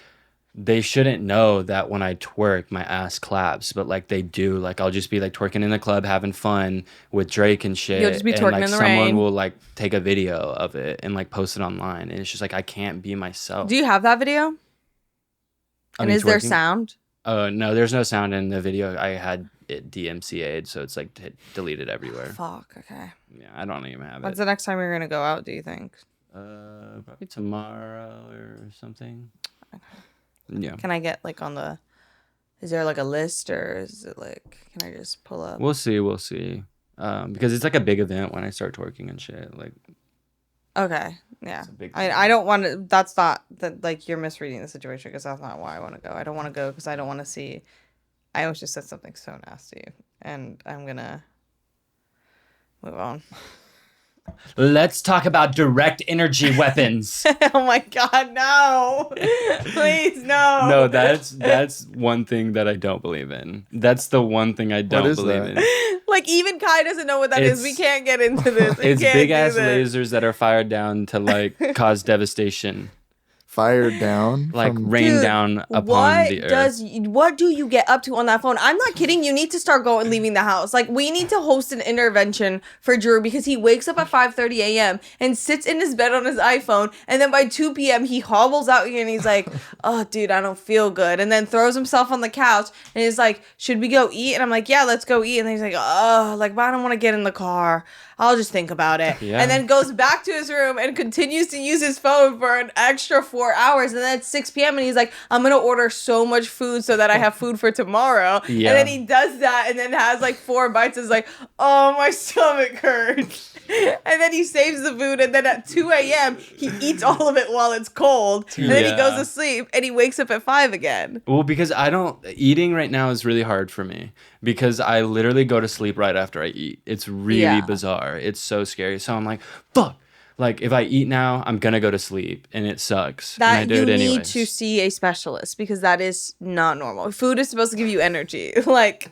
they shouldn't know that when I twerk, my ass claps, but like they do. Like I'll just be like twerking in the club, having fun with Drake and shit. You'll just be twerking and, like, in the someone rain. will like take a video of it and like post it online, and it's just like I can't be myself. Do you have that video? And is there sound? No, there's no sound in the video. I had it DMCA'd, so it's like deleted everywhere. Fuck. Okay. Yeah, I don't even have When's it. the next time you're gonna go out? Do you think? Probably tomorrow or something. Okay. Yeah. Can I get like is there like a list or is it like, can I just pull up? We'll see. Because it's like a big event when I start twerking and shit. Like, okay. Yeah. I don't want to, that's not that like you're misreading the situation because that's not why I want to go. I don't want to go because I don't want to see, I almost just said something so nasty and I'm gonna move on. Let's talk about direct energy weapons. Oh my God, no. Please, no. No, that's one thing that I don't believe in. That's the one thing I don't believe in. Like, even Kai doesn't know what that is. We can't get into this. It's big-ass lasers that are fired down to, like, cause devastation. Fired down, like rain down upon the earth. What do you get up to on that phone? I'm not kidding. You need to start leaving the house. Like, we need to host an intervention for Drew because he wakes up at 5:30 a.m. and sits in his bed on his iPhone, and then by 2 p.m. he hobbles out here and he's like, "Oh, dude, I don't feel good," and then throws himself on the couch and he's like, "Should we go eat?" And I'm like, "Yeah, let's go eat." And then he's like, "Oh, like, but I don't want to get in the car. I'll just think about it." Yeah. And then goes back to his room and continues to use his phone for an extra 4 hours. And then at 6 p.m. and he's like, "I'm going to order so much food so that I have food for tomorrow." Yeah. And then he does that and then has like 4 bites and is like, "Oh, my stomach hurts." And then he saves the food. And then at 2 a.m. he eats all of it while it's cold. And then he goes to sleep and he wakes up at 5 again. Well, because eating right now is really hard for me because I literally go to sleep right after I eat. It's really bizarre. It's so scary. So I'm like, fuck. Like, if I eat now, I'm going to go to sleep, and it sucks. That and I do you it anyways. Need to see a specialist because that is not normal. Food is supposed to give you energy. Like.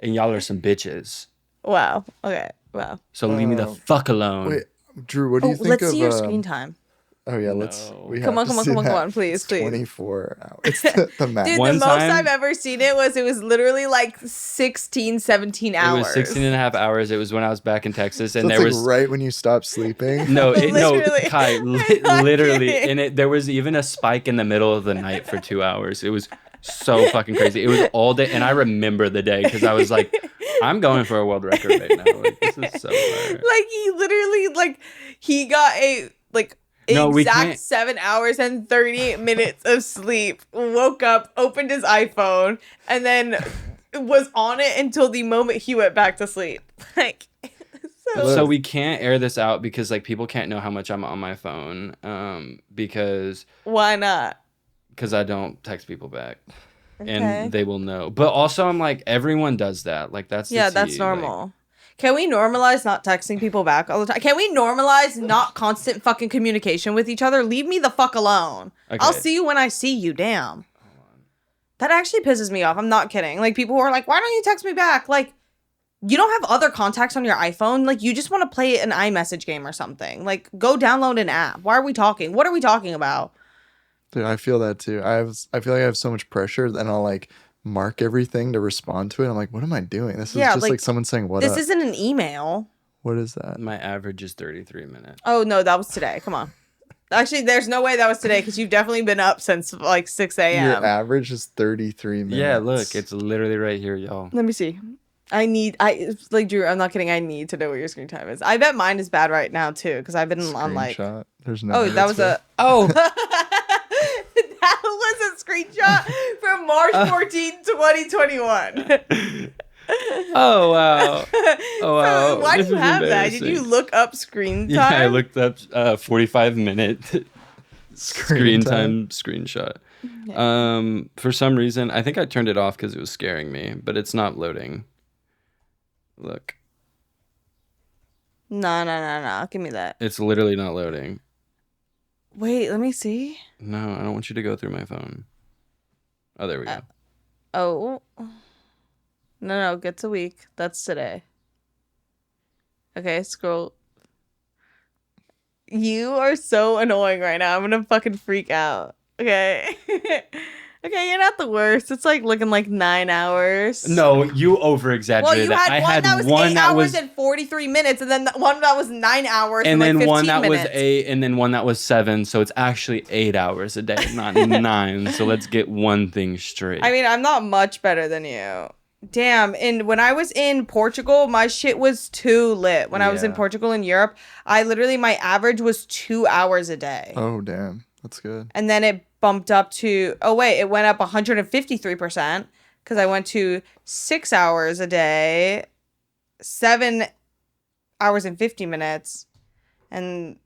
And y'all are some bitches. Wow. Okay. Wow. So leave me the fuck alone. Wait, Drew, what do you think let's of... see your screen time. Oh yeah, Come on, please. 24 hours. It's the max. Dude, the most I've ever seen it was literally like 16, 17 hours. It was 16 and a half hours. It was when I was back in Texas, and so there like was right when you stopped sleeping. No, Kai, literally, and there was even a spike in the middle of the night for 2 hours. It was so fucking crazy. It was all day, and I remember the day because I was like, I'm going for a world record right now. Like, this is so fire. Like he literally he got exact 7 hours and 38 minutes of sleep, woke up, opened his iPhone, and then was on it until the moment he went back to sleep. Like, so we can't air this out because like people can't know how much I'm on my phone. Because why not? Because I don't text people back. Okay. And they will know. But also I'm like, everyone does that. Like that's that's normal. Like, can we normalize not texting people back all the time? Can we normalize not constant fucking communication with each other? Leave me the fuck alone. Okay. I'll see you when I see you. Damn. That actually pisses me off. I'm not kidding. Like, people who are like, why don't you text me back? Like, you don't have other contacts on your iPhone. Like, you just want to play an iMessage game or something. Like, go download an app. Why are we talking? What are we talking about? Dude, I feel that too. I feel like I have so much pressure, and I'll like mark everything to respond to it. I'm like, what am I doing? This is just like someone saying what this up. Isn't an email. What is that? My average is 33 minutes. Oh, no, that was today. Come on. Actually, there's no way that was today because you've definitely been up since like 6 a.m. Your average is 33 minutes. Yeah, look, it's literally right here, y'all. Let me see. Drew, I'm not kidding. I need to know what your screen time is. I bet mine is bad right now too because I've been on like. There's no. Oh, that was a. Oh. That was a screenshot from March 14, 2021. Oh, wow. Oh, wow. So why do you have that? Did you look up screen time? Yeah, I looked up 45-minute screen time screenshot. Okay. For some reason, I think I turned it off because it was scaring me, but it's not loading. Look. No. Give me that. It's literally not loading. Wait, let me see. No, I don't want you to go through my phone. Oh, there we go. Oh. No, gets a week. That's today. Okay, scroll. You are so annoying right now. I'm gonna fucking freak out. Okay. Okay, you're not the worst. It's like looking like 9 hours. No, you over-exaggerated that. I had one that was 8 hours and 43 minutes, and then one that was 9 hours and then like 15 one that minutes. was 8, and then one that was 7. So it's actually 8 hours a day, not 9. So let's get one thing straight. I mean, I'm not much better than you. Damn, and when I was in Portugal, my shit was too lit. When I was in Portugal in Europe, my average was 2 hours a day. Oh, damn. That's good. And then it bumped up to, it went up 153% because I went to 6 hours a day, 7 hours and 50 minutes. And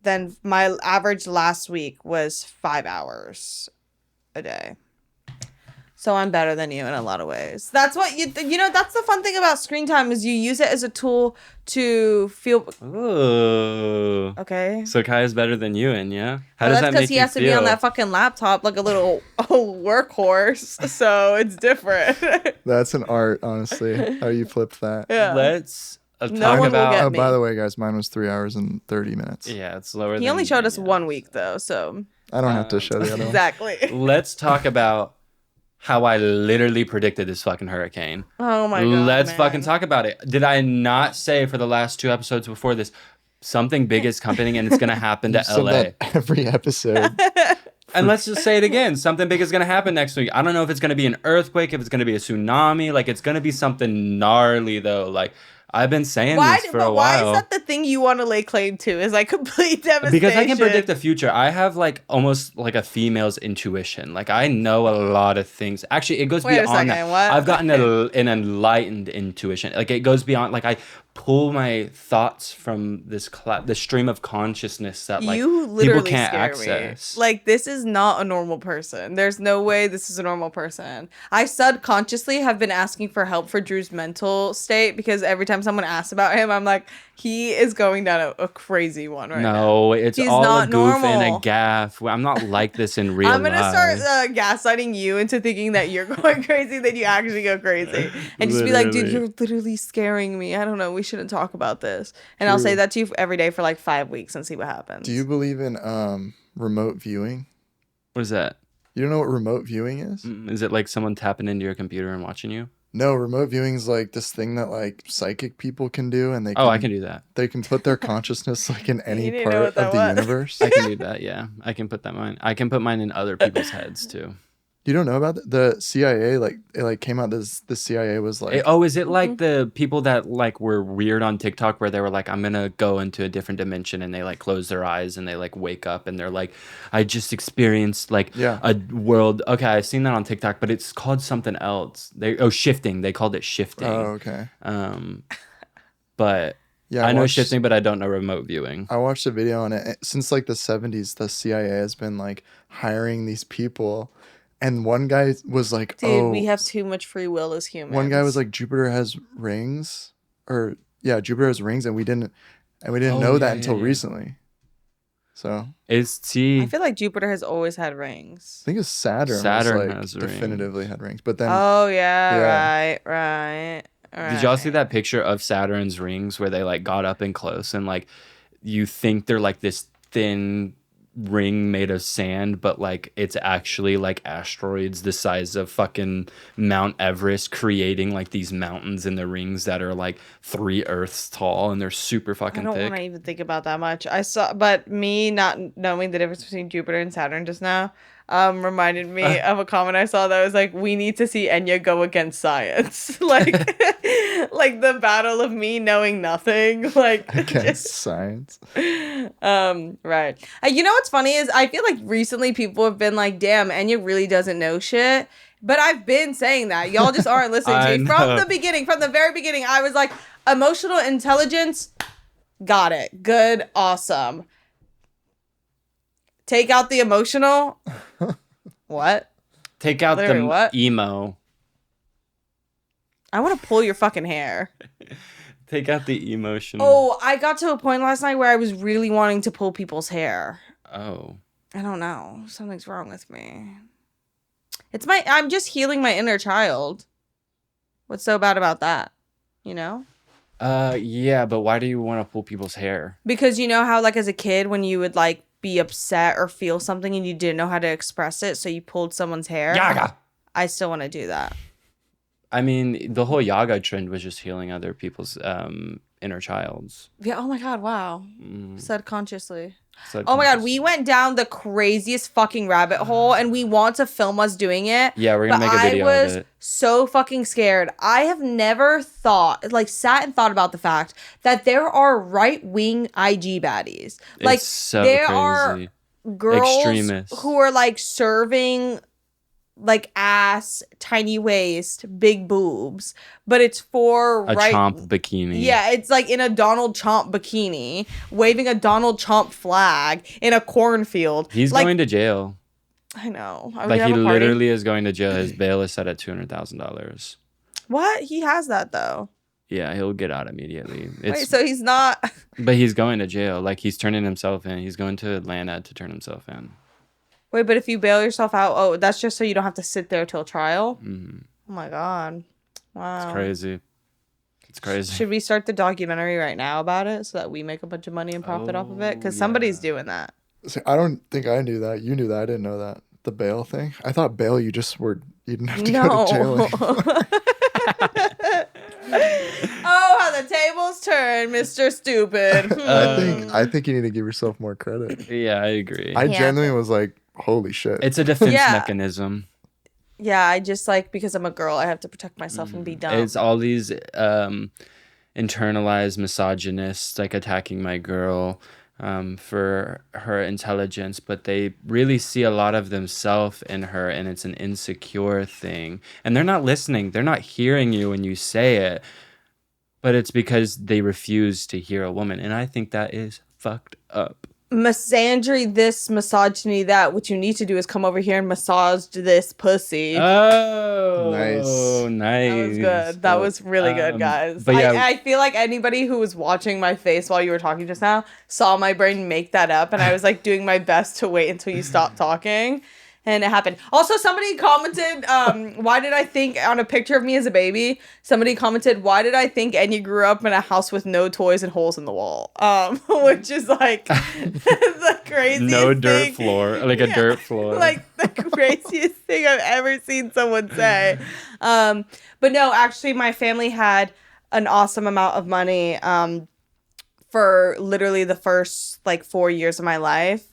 then my average last week was 5 hours a day. So I'm better than you in a lot of ways. That's what that's the fun thing about screen time is you use it as a tool to feel. Ooh. Okay. So Kai is better than you, and yeah. How does that make you feel? That's because he has to be on that fucking laptop like a little workhorse. So it's different. That's an art, honestly. How you flipped that. Yeah. Let's talk about. Oh, by the way, guys, mine was 3 hours and 30 minutes. Yeah, it's lower. He only showed us 1 week though, so. I don't have to show the other exactly. one. Let's talk about how I literally predicted this fucking hurricane. Oh my God. Let's fucking talk about it. Did I not say for the last 2 episodes before this, something big is coming and it's going to happen to LA? That every episode. And let's just say it again. Something big is going to happen next week. I don't know if it's going to be an earthquake, if it's going to be a tsunami. Like, it's going to be something gnarly, though. Like, I've been saying this for a while. Why is that the thing you want to lay claim to? Is like complete devastation? Because I can predict the future. I have like almost like a female's intuition. Like I know a lot of things. Actually, it goes beyond that. What? I've gotten an enlightened intuition. Like it goes beyond. Like I pull my thoughts from the stream of consciousness that like people can't access. Me. Like this is not a normal person. There's no way this is a normal person. I subconsciously have been asking for help for Drew's mental state because every time someone asks about him, I'm like, he is going down a crazy one right now. No, it's all a goof normal. And a gaff. I'm not like this in real life. I'm going to start gaslighting you into thinking that you're going crazy, then you actually go crazy. And just be like, dude, you're literally scaring me. I don't know. We shouldn't talk about this. And I'll say that to you every day for like 5 weeks and see what happens. Do you believe in remote viewing? What is that? You don't know what remote viewing is? Is it like someone tapping into your computer and watching you? No, remote viewing is like this thing that like psychic people can do, and they can, I can do that. They can put their consciousness like in any didn't part know of what that the was. universe. I can do that. Yeah, I can put that mine. I can put mine in other people's heads too. You don't know about the CIA? Like it like came out. The CIA was like, Is it like the people that like were weird on TikTok where they were like, I'm gonna go into a different dimension, and they like close their eyes and they like wake up and they're like, I just experienced like a world. Okay, I've seen that on TikTok, but it's called something else. Shifting. They called it shifting. Oh, okay. But yeah, I know shifting, but I don't know remote viewing. I watched a video on it. Since like the 70s, the CIA has been like hiring these people. And one guy was like, dude, we have too much free will as humans. One guy was like, Jupiter has rings, Jupiter has rings, and we didn't know that until recently. So I feel like Jupiter has always had rings. I think it's Saturn has definitively had rings, but then right. Did y'all see that picture of Saturn's rings where they like got up and close and like you think they're like this thin ring made of sand, but like it's actually like asteroids the size of fucking Mount Everest creating like these mountains in the rings that are like 3 Earths tall, and they're super fucking thick. I don't want to even think about that much. But me not knowing the difference between Jupiter and Saturn just now reminded me of a comment I saw that was like, we need to see Enya go against science. Like like the battle of me knowing nothing, like against science. Right. You know what's funny is I feel like recently people have been like, damn, Enya really doesn't know shit. But I've been saying that. Y'all just aren't listening to me. From the very beginning, I was like, emotional intelligence, got it. Good, awesome. Take out the emotional. What? Take out the emo. I want to pull your fucking hair. Take out the emotional. Oh, I got to a point last night where I was really wanting to pull people's hair. Oh. I don't know. Something's wrong with me. I'm just healing my inner child. What's so bad about that? You know? Yeah, but why do you want to pull people's hair? Because you know how like as a kid when you would like be upset or feel something and you didn't know how to express it, so you pulled someone's hair? Yaga! I still want to do that. I mean, the whole yaga trend was just healing other people's inner childs. Yeah, oh my god, wow. Subconsciously. Oh my god, we went down the craziest fucking rabbit hole and we want to film us doing it. Yeah, we're gonna make a video of it. I was so fucking scared. I have never sat and thought about the fact that there are right-wing IG baddies. Like, there are girls extremists who are like serving like ass, tiny waist, big boobs, but it's for a chomp bikini. Yeah, it's like in a Donald Trump bikini, waving a Donald Trump flag in a cornfield. He's like, going to jail. I know. Like he literally is going to jail. His bail is set at $200,000. What? He has that though. Yeah, he'll get out immediately. Wait, so he's not. But he's going to jail. Like he's turning himself in. He's going to Atlanta to turn himself in. Wait, but if you bail yourself out, that's just so you don't have to sit there till trial? Mm-hmm. Oh my god. Wow. It's crazy. Should we start the documentary right now about it so that we make a bunch of money and profit off of it? Because somebody's doing that. See, I don't think I knew that. You knew that. I didn't know that. The bail thing? I thought bail, you didn't have to go to jail anymore. Oh, how the tables turn, Mr. Stupid. I think you need to give yourself more credit. Yeah, I agree. I genuinely was like, holy shit. It's a defense mechanism. Yeah, I just like, because I'm a girl, I have to protect myself and be dumb. It's all these internalized misogynists like attacking my girl for her intelligence, but they really see a lot of themselves in her, and it's an insecure thing. And they're not listening. They're not hearing you when you say it, but it's because they refuse to hear a woman. And I think that is fucked up. Misandry this, misogyny that. What you need to do is come over here and massage this pussy. Oh, nice. That was good. That was really good, guys. But yeah, I feel like anybody who was watching my face while you were talking just now saw my brain make that up, and I was like doing my best to wait until you stopped talking. And it happened. Also, somebody commented, why did I think on a picture of me as a baby? Somebody commented, why did I think Enya grew up in a house with no toys and holes in the wall? Which is like the craziest no dirt thing. floor, like a dirt floor. Like the craziest thing I've ever seen someone say. But no, actually, my family had an awesome amount of money for literally the first like 4 years of my life.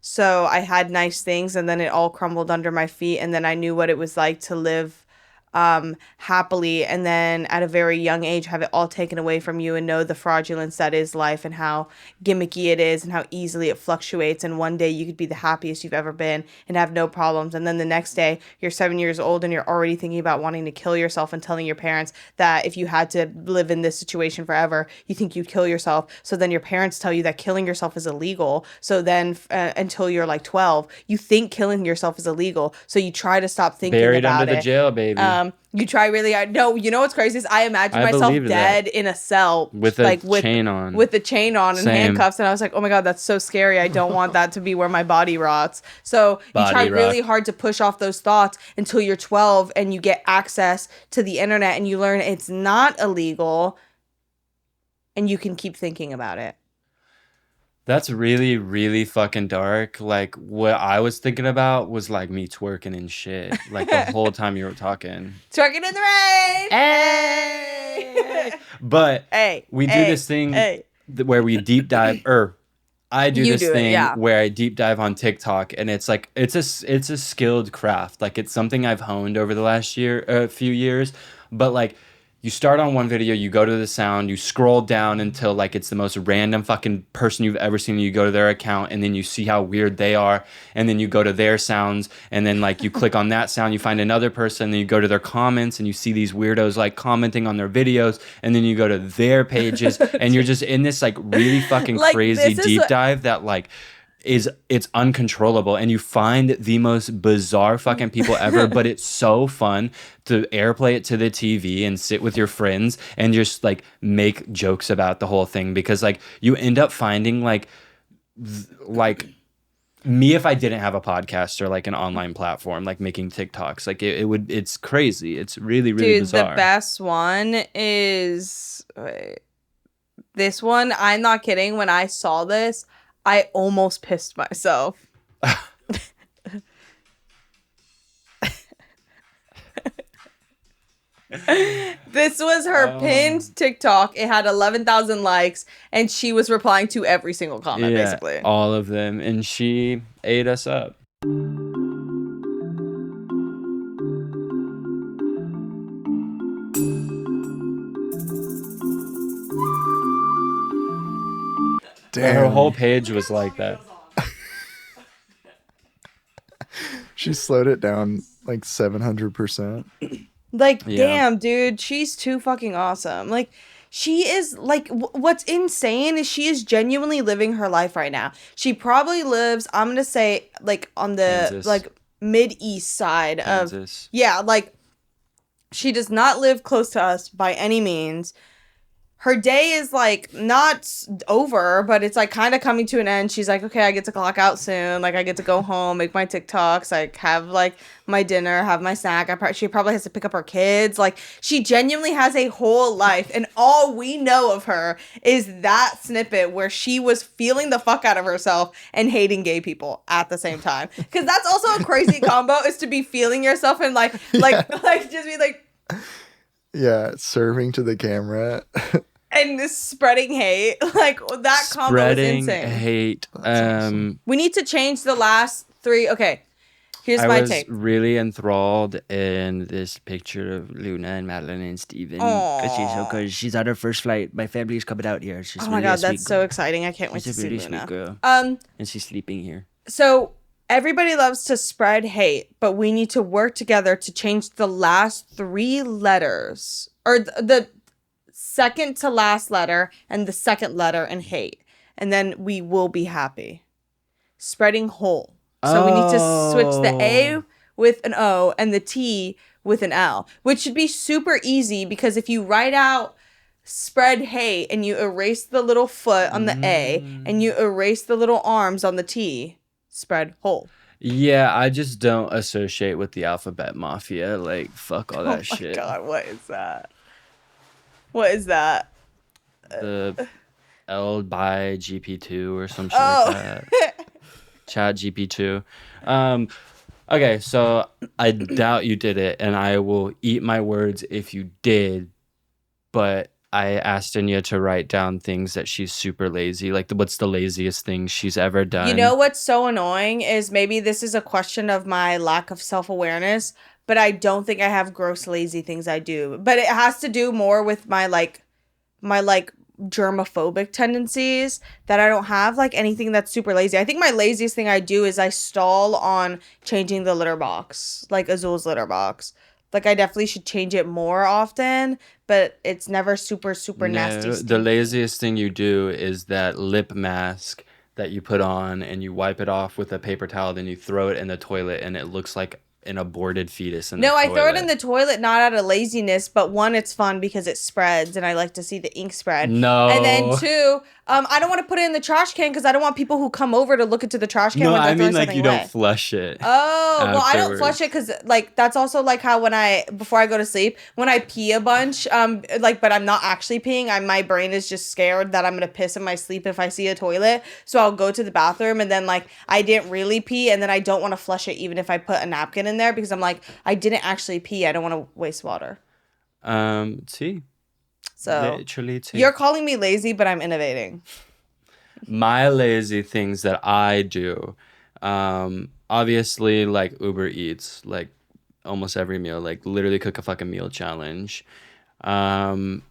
So I had nice things, and then it all crumbled under my feet, and then I knew what it was like to live happily, and then at a very young age have it all taken away from you and know the fraudulence that is life and how gimmicky it is and how easily it fluctuates, and one day you could be the happiest you've ever been and have no problems, and then the next day you're 7 years old and you're already thinking about wanting to kill yourself and telling your parents that if you had to live in this situation forever you think you'd kill yourself. So then your parents tell you that killing yourself is illegal, so then until you're like 12 you think killing yourself is illegal, so you try to stop thinking Buried about under it. the jail, baby. You try really hard. No, you know what's crazy is I imagine myself dead in a cell with a chain on. With the chain on and handcuffs, and I was like, oh my God, that's so scary. I don't want that to be where my body rots. So you try really hard to push off those thoughts until you're 12 and you get access to the internet and you learn it's not illegal and you can keep thinking about it. That's really, really fucking dark. Like, what I was thinking about was, like, me twerking and shit. Like, the whole time you were talking. Twerking in the rain! Hey! But we do this thing where we deep dive, or I do this thing where I deep dive on TikTok, and it's like, it's a skilled craft. Like, it's something I've honed over the last few years. But, like, you start on one video, you go to the sound, you scroll down until like it's the most random fucking person you've ever seen. You go to their account and then you see how weird they are. And then you go to their sounds and then like you click on that sound, you find another person, then you go to their comments and you see these weirdos like commenting on their videos. And then you go to their pages and you're just in this like really fucking like, crazy deep dive that like it's uncontrollable, and you find the most bizarre fucking people ever, but it's so fun to airplay it to the TV and sit with your friends and just like make jokes about the whole thing, because like you end up finding like me, if I didn't have a podcast or like an online platform, like making TikToks, like it's crazy. It's really, really bizarre. The best one is this one. I'm not kidding. When I saw this, I almost pissed myself. This was her pinned TikTok. It had 11,000 likes, and she was replying to every single comment, basically. All of them, and she ate us up. Damn. Her whole page was like that. She slowed it down like 700%. Like, damn, dude, she's too fucking awesome. Like, she is, like, what's insane is she is genuinely living her life right now. She probably lives, I'm going to say, like, on the, Kansas. Like, mid-east side Kansas. Of, yeah, like, she does not live close to us by any means. Her day is, like, not over, but it's, like, kind of coming to an end. She's like, okay, I get to clock out soon. Like, I get to go home, make my TikToks, like, have, like, my dinner, have my snack. She probably has to pick up her kids. Like, she genuinely has a whole life, and all we know of her is that snippet where she was feeling the fuck out of herself and hating gay people at the same time. Because that's also a crazy combo, is to be feeling yourself and, like, just be, like... Yeah, serving to the camera. And spreading hate. Like, that combo is insane. Spreading hate. Awesome. We need to change the last three. Okay, here's my take. I was really enthralled in this picture of Luna and Madeline and Steven. Because she's on her first flight. My family's coming out here. She's my God, that's so exciting. I can't wait to see Luna. She's a really sweet girl. And she's sleeping here. So, everybody loves to spread hate, but we need to work together to change the last three letters. Or the second to last letter and the second letter in hate, and then we will be happy. Spreading whole. So we need to switch the A with an O and the T with an L, which should be super easy, because if you write out spread hate and you erase the little foot on the A and you erase the little arms on the T, spread whole. Yeah, I just don't associate with the alphabet mafia. Like, fuck all that shit. Oh my god, what is that? What is that? The L by GP2 or some shit like that. Chat GP2. Okay, so I doubt you did it, and I will eat my words if you did, but I asked Anya to write down things that she's super lazy. Like, what's the laziest thing she's ever done? You know what's so annoying is maybe this is a question of my lack of self-awareness, but I don't think I have gross lazy things I do. But it has to do more with my germophobic tendencies that I don't have like anything that's super lazy. I think my laziest thing I do is I stall on changing the litter box, like Azul's litter box. Like I definitely should change it more often, but it's never super nasty. The laziest thing you do is that lip mask that you put on and you wipe it off with a paper towel, then you throw it in the toilet and it looks like an aborted fetus in the toilet. I throw it in the toilet not out of laziness, but one, it's fun because it spreads and I like to see the ink spread. No. And then two, I don't want to put it in the trash can because I don't want people who come over to look into the trash can when they're throwing something away. Don't flush it. Oh, well, I don't flush it because like that's also like how before I go to sleep, when I pee a bunch, but I'm not actually peeing. My brain is just scared that I'm gonna piss in my sleep if I see a toilet. So I'll go to the bathroom and then like I didn't really pee and then I don't want to flush it even if I put a napkin in there because I'm like I didn't actually pee. I don't want to waste water. See. So literally tea. You're calling me lazy, but I'm innovating. My lazy things that I do, obviously like Uber Eats, like almost every meal, like literally cook a fucking meal challenge. I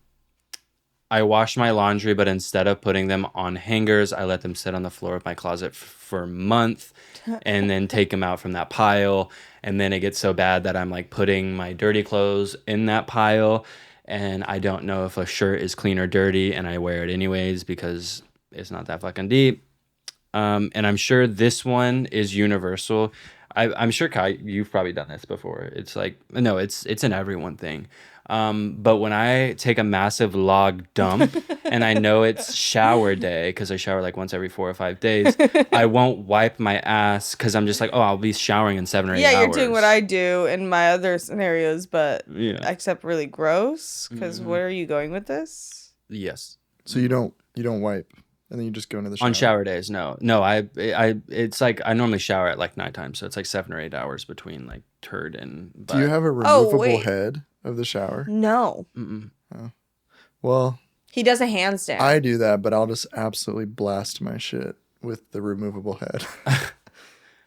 wash my laundry, but instead of putting them on hangers, I let them sit on the floor of my closet for a month and then take them out from that pile. And then it gets so bad that I'm like putting my dirty clothes in that pile. And I don't know if a shirt is clean or dirty, and I wear it anyways because it's not that fucking deep. And I'm sure this one is universal. I'm sure, Kai, you've probably done this before. It's like, no, it's an everyone thing. But when I take a massive log dump and I know it's shower day because I shower like once every 4 or 5 days, I won't wipe my ass because I'm just like, oh, I'll be showering in 7 or 8 hours. Yeah, you're doing what I do in my other scenarios, but except really gross. Because where are you going with this? Yes. So you don't wipe and then you just go into the shower? On shower days, no. It's like I normally shower at like nighttime, so it's like 7 or 8 hours between like turd and butt. Do you have a removable head of the shower? No. Oh. Well, he does a handstand. I do that, but I'll just absolutely blast my shit with the removable head.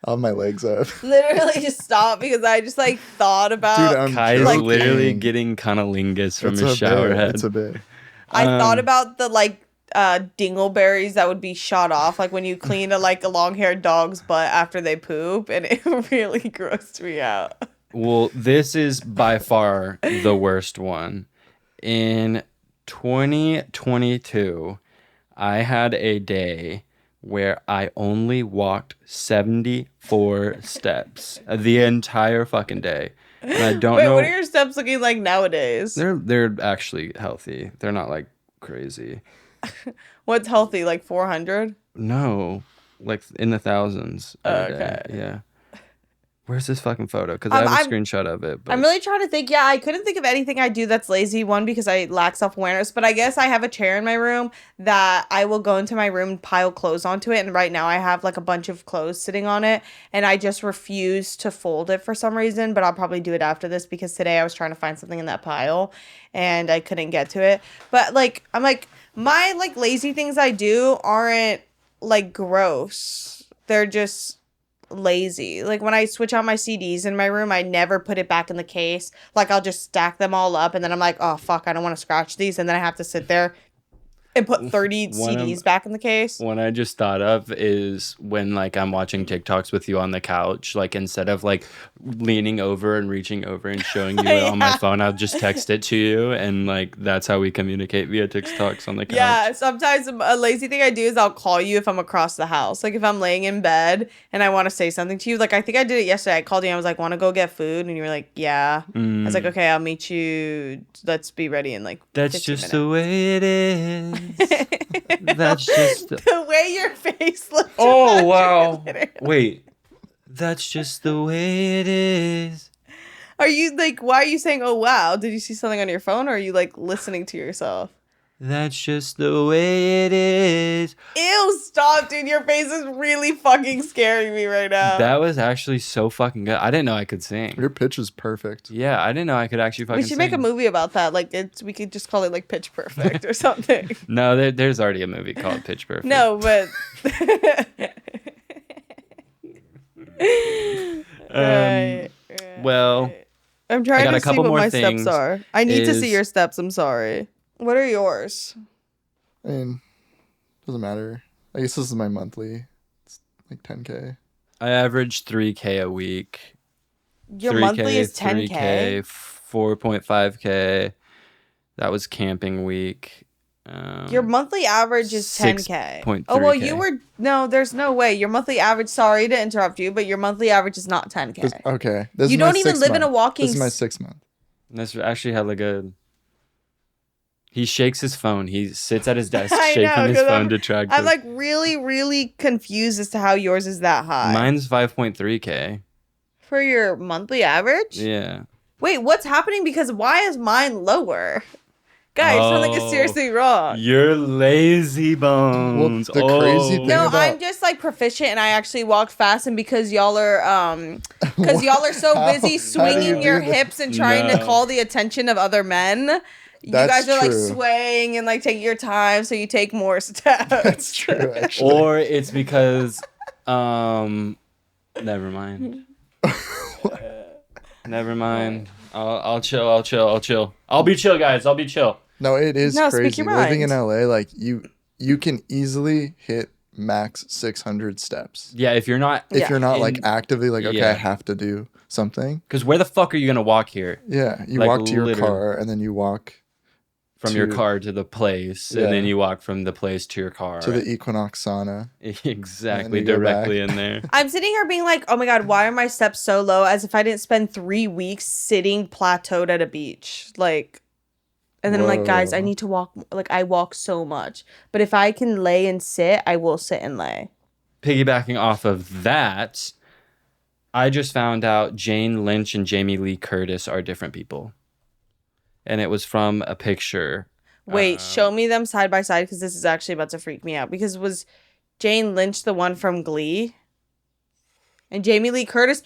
I'll have my legs up. Literally just stop because I just like thought about. Dude, Kai's like, literally getting cunnilingus from his shower head. It's a bit. I thought about the like dingleberries that would be shot off like when you clean a long-haired dog's butt after they poop, and it really grossed me out. Well, this is by far the worst one. In 2022, I had a day where I only walked 74 steps the entire fucking day. And I don't know. What are your steps looking like nowadays? They're actually healthy. They're not like crazy. What's healthy? Like 400? No, like in the thousands. Okay. Yeah. Where's this fucking photo? Because I have a screenshot of it. But... I'm really trying to think. Yeah, I couldn't think of anything I do that's lazy. One, because I lack self-awareness. But I guess I have a chair in my room that I will go into my room and pile clothes onto it. And right now I have like a bunch of clothes sitting on it. And I just refuse to fold it for some reason. But I'll probably do it after this because today I was trying to find something in that pile. And I couldn't get to it. But like, I'm like, my like lazy things I do aren't like gross. They're just... lazy. Like when I switch out my CDs in my room, I never put it back in the case. Like I'll just stack them all up and then I'm like, oh fuck, I don't want to scratch these, and then I have to sit there and put 30 CDs back in the case. One I just thought of is when like I'm watching TikToks with you on the couch, like instead of like leaning over and reaching over and showing you it on my phone, I'll just text it to you, and like that's how we communicate via TikToks on the couch. Yeah, sometimes a lazy thing I do is I'll call you if I'm across the house. Like if I'm laying in bed and I want to say something to you, like I think I did it yesterday. I called you and I was like, want to go get food? And you were like, yeah. I was like, okay, I'll meet you. Let's be ready in like That's just minutes. The way it is. That's just the way your face looks. Oh wow! Wait, That's just the way it is. Are you like, why are you saying, oh, wow? Did you see something on your phone, or are you like listening to yourself? That's just the way it is. Ew, stop, dude. Your face is really fucking scaring me right now. That was actually so fucking good. I didn't know I could sing. Your pitch is perfect. Yeah, I didn't know I could actually fucking We should make a movie about that. Like, we could just call it like Pitch Perfect or something. No, there's already a movie called Pitch Perfect. No, but. Right. Well, I'm trying got to a see couple what more my steps things are. I need to see is- your steps. I'm sorry. What are yours? I mean, doesn't matter. I guess this is my monthly. It's like 10K. I average 3K a week. Your 3K, monthly is 10K? 3K, 4.5K. That was camping week. Your monthly average is 10K. 6.3K. Oh, well, you were... No, there's no way. Your monthly average... Sorry to interrupt you, but your monthly average is not 10K. Okay. This You is my don't even 6th live in a month. walking... This is my 6th month. That's actually hella good. He shakes his phone. He sits at his desk I shaking know, his 'cause phone to track I'm this. like really, really confused as to how yours is that high. Mine's 5.3K. For your monthly average? Yeah. Wait, what's happening? Because why is mine lower? Guys, something is Oh, seriously wrong. You're lazy bones. Well, the crazy thing No, about- I'm just like proficient and I actually walk fast, and because y'all are so How- busy how do swinging you your do this? hips and trying to No. call the attention of other men. You That's guys are like true. swaying and like taking your time, so you take more steps. That's true, actually. Or it's because never mind. Never mind. I'll chill. I'll be chill, guys. I'll be chill. No, it is No, speak crazy. your Living in mind. LA, like you can easily hit max 600 steps. Yeah, if you're not, If Yeah. you're not In- like actively like, okay, yeah. I have to do something. because where the fuck are you gonna walk here? Yeah, you Like, walk to your literally. car and then you walk From your to- car to the place, Yeah. and then you walk from the place to your car. to the Equinox sauna. Exactly, you go directly back. in there. I'm sitting here being like, oh my God, why are my steps so low? As if I didn't spend 3 weeks sitting plateaued at a beach. Like, and then I'm like, guys, I Whoa. need to walk. Like, I walk so much. But if I can lay and sit, I will sit and lay. Piggybacking off of that, I just found out Jane Lynch and Jamie Lee Curtis are different people. And it was from a picture. Wait, show me them side by side because this is actually about to freak me out. Because was Jane Lynch the one from Glee? And Jamie Lee Curtis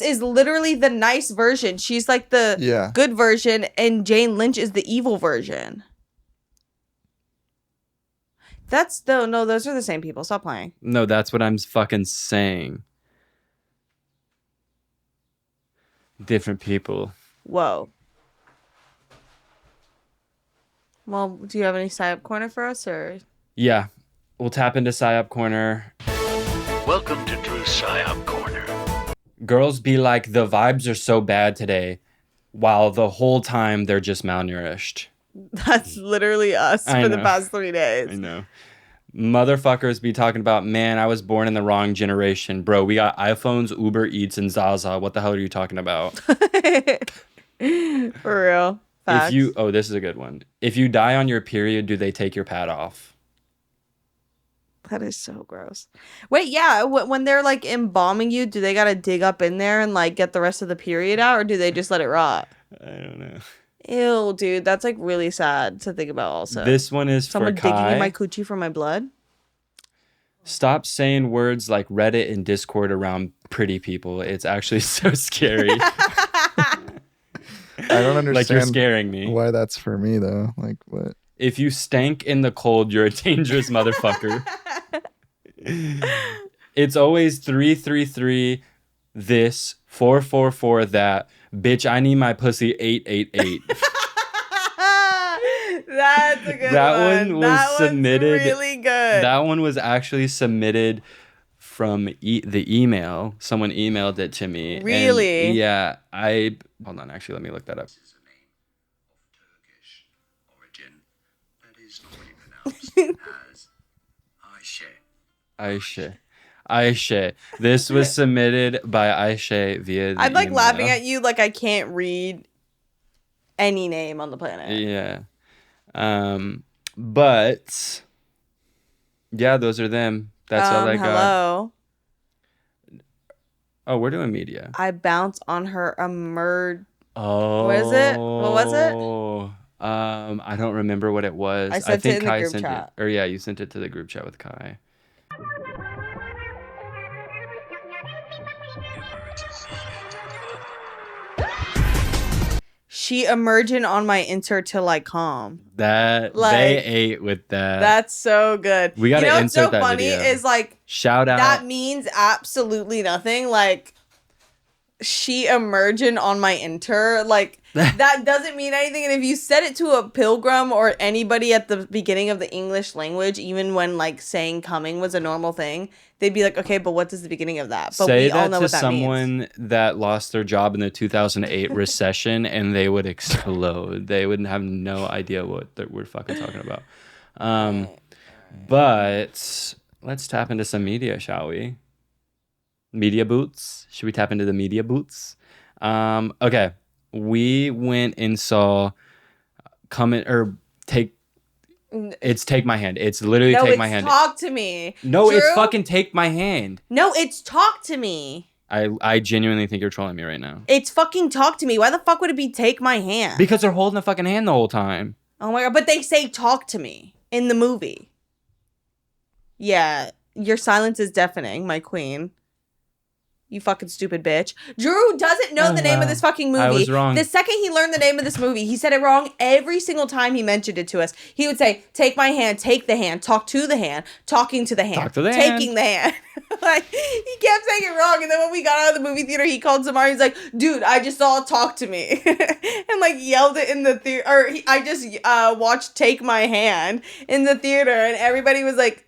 is literally the nice version. She's like the Yeah. good version, and Jane Lynch is the evil version. No, those are the same people. Stop playing. No, that's what I'm fucking saying. Different people. Whoa. Well, do you have any side-up corner for us, or? Yeah. We'll tap into PsyOp Corner. Welcome to Drew's PsyOp Corner. Girls be like, the vibes are so bad today, while the whole time they're just malnourished. That's literally us I for the know. past 3 days. I know. Motherfuckers be talking about, man, I was born in the wrong generation. Bro, we got iPhones, Uber Eats, and Zaza. What the hell are you talking about? For real. Facts. This is a good one. If you die on your period, do they take your pad off? That is so gross. Wait, yeah. When they're like embalming you, do they gotta dig up in there and like get the rest of the period out, or do they just let it rot? I don't know. Ew, dude, that's like really sad to think about. Also, This one is someone for digging Kai. in my coochie for my blood. Stop saying words like Reddit and Discord around pretty people. It's actually so scary. I don't understand Like, you're scaring me. why that's for me though. Like what? If you stank in the cold, you're a dangerous motherfucker. It's always 333 this, 444 that. Bitch, I need my pussy 888. That's a good That one. one was That one's submitted- really good. That one was actually submitted from the email. Someone emailed it to me. and Really? yeah. Hold on. Actually, let me look that up. Is a name of Turkish origin that is normally pronounced as Ayşe. Aisha. This was submitted by Aisha via the I'm like email. laughing at you like I can't read any name on the planet. Yeah. But yeah, those are them. That's all I got. Hello. Oh, we're doing media. I bounce on her Oh. What is it? What was it? I don't remember what it was. I sent it in the Kai group sent chat. it. Or yeah, you sent it to the group chat with Kai. She emerging on my inter till I calm. That Like, they ate with that. That's so good. We gotta you know what's insert so that funny video. is like Shout out. that means absolutely nothing. Like she emerging on my inter, like that doesn't mean anything. And if you said it to a pilgrim or anybody at the beginning of the English language, even when like saying coming was a normal thing, they'd be like, okay, but what does the beginning of that? But Say we all that know to what that someone means. that lost their job in the 2008 recession, and they would explode. They would have no idea what we're fucking talking about. But let's tap into some media, shall we? Media boots. Should we tap into the media boots? Okay. We went and saw Take My Hand. It's literally No, Take it's My Hand. Talk to Me. No, Drew? it's fucking Take My Hand. No, it's Talk to Me. I genuinely think you're trolling me right now. It's fucking Talk to Me. Why the fuck would it be Take My Hand? Because they're holding the fucking hand the whole time. Oh my god, but they say Talk to Me in the movie. Yeah, your silence is deafening, my queen. You fucking stupid bitch. Drew doesn't know the name of this fucking movie. I was wrong. The second he learned the name of this movie, he said it wrong every single time he mentioned it to us. He would say, take my hand, take the hand, talk to the hand, talking to the hand, Talk to the hand. taking the hand. Like, he kept saying it wrong. And then when we got out of the movie theater, he called Samar. He's like, dude, I just saw Talk to Me. And like yelled it in the theater. Or I just watched Take My Hand in the theater. And everybody was like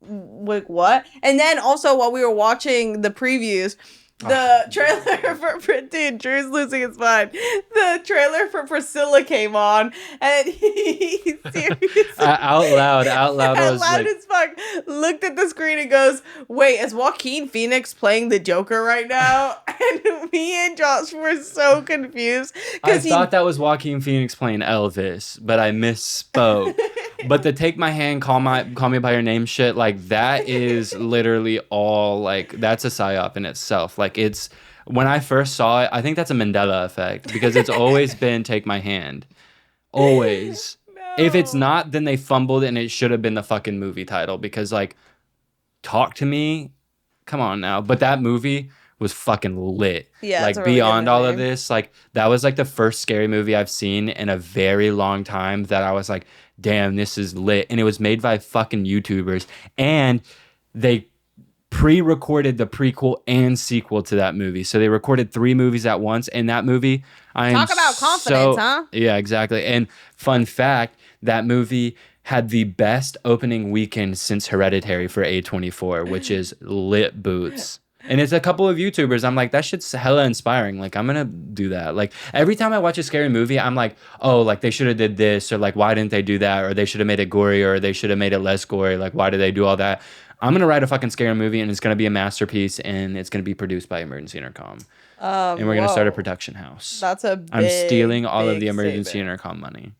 what? And then also while we were watching the previews, the trailer for dude, Drew's losing his mind. The trailer for Priscilla came on, and he seriously out loud, I was like, as fuck looked at the screen and goes, "Wait, is Joaquin Phoenix playing the Joker right now?" And me and Josh were so confused I because thought that was Joaquin Phoenix playing Elvis, but I misspoke. But the Take My Hand, Call Me by Your Name shit, like that is literally all like that's a psyop in itself. Like it's when I first saw it, I think that's a Mandela effect because it's always been Take My Hand. Always. No. If it's not, then they fumbled and it should have been the fucking movie title because like Talk to Me, come on now. But that movie was fucking lit. Yeah, like really beyond all of this, like that was like the first scary movie I've seen in a very long time that I was like, damn, this is lit. And it was made by fucking YouTubers. And they pre-recorded the prequel and sequel to that movie. So they recorded 3 movies at once. And that movie, talk about confidence, huh? Yeah, exactly. And fun fact, that movie had the best opening weekend since Hereditary for A24, which is lit boots. And it's a couple of YouTubers. I'm like, that shit's hella inspiring. Like, I'm gonna do that. Like, every time I watch a scary movie, I'm like, oh, like they should have did this, or like, why didn't they do that, or they should have made it gory, or they should have made it less gory. Like, why did they do all that? I'm gonna write a fucking scary movie, and it's gonna be a masterpiece, and it's gonna be produced by Emergency Intercom, and we're gonna start a production house. That's a big, I'm stealing all of the Emergency statement. Intercom money.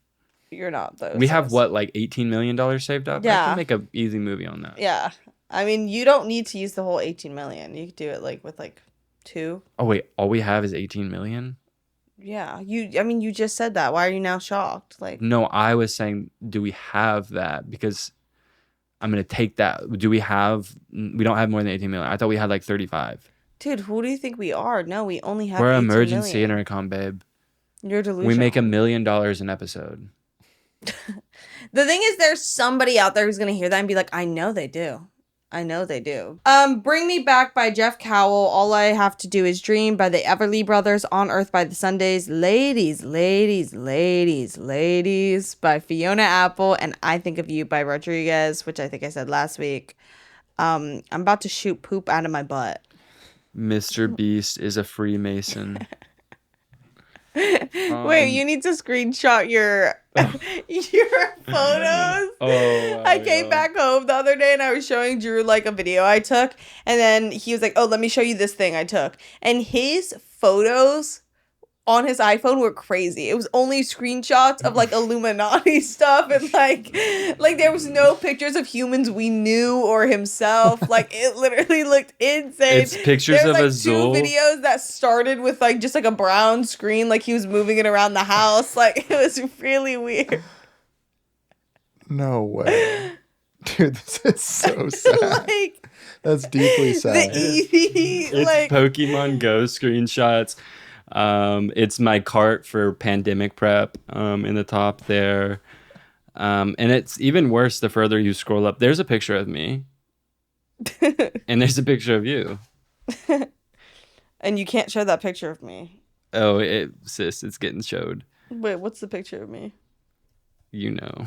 You're not though. We have what, like $18 million saved up? Yeah. I can make an easy movie on that. Yeah. I mean, you don't need to use the whole 18 million. You could do it like with like 2. Oh wait, all we have is 18 million? Yeah. You just said that. Why are you now shocked? Like, no, I was saying, do we have that? Because I'm going to take that. We don't have more than 18 million. I thought we had like 35. dude, who do you think we are? No, we only have We're 18 Emergency million. Intercom, babe. You're delusional. We make $1 million an episode. The thing is, there's somebody out there who's going to hear that and be like, I know they do. I know they do. Bring Me Back by Jeff Cowell. All I Have to Do Is Dream by the Everly Brothers. On Earth by the Sundays. Ladies by Fiona Apple. And I Think of You by Rodriguez, which I think I said last week. I'm about to shoot poop out of my butt. Mr. Beast is a Freemason. Wait, you need to screenshot your photos. Oh, I came back home the other day and I was showing Drew like a video I took, and then he was like, "Oh, let me show you this thing I took." And his photos on his iPhone were crazy. It was only screenshots of like Illuminati stuff and like there was no pictures of humans we knew or himself. Like it literally looked insane. It's pictures of Azul. 2 videos that started with like just like a brown screen, like he was moving it around the house. Like it was really weird. No way. Dude, this is so sad. Like that's deeply sad. the Eevee, It's like Pokemon Go screenshots. It's my cart for pandemic prep in the top there. And it's even worse the further you scroll up. There's a picture of me. And there's a picture of you. And you can't show that picture of me. Oh, sis, it's getting showed. Wait, what's the picture of me? You know.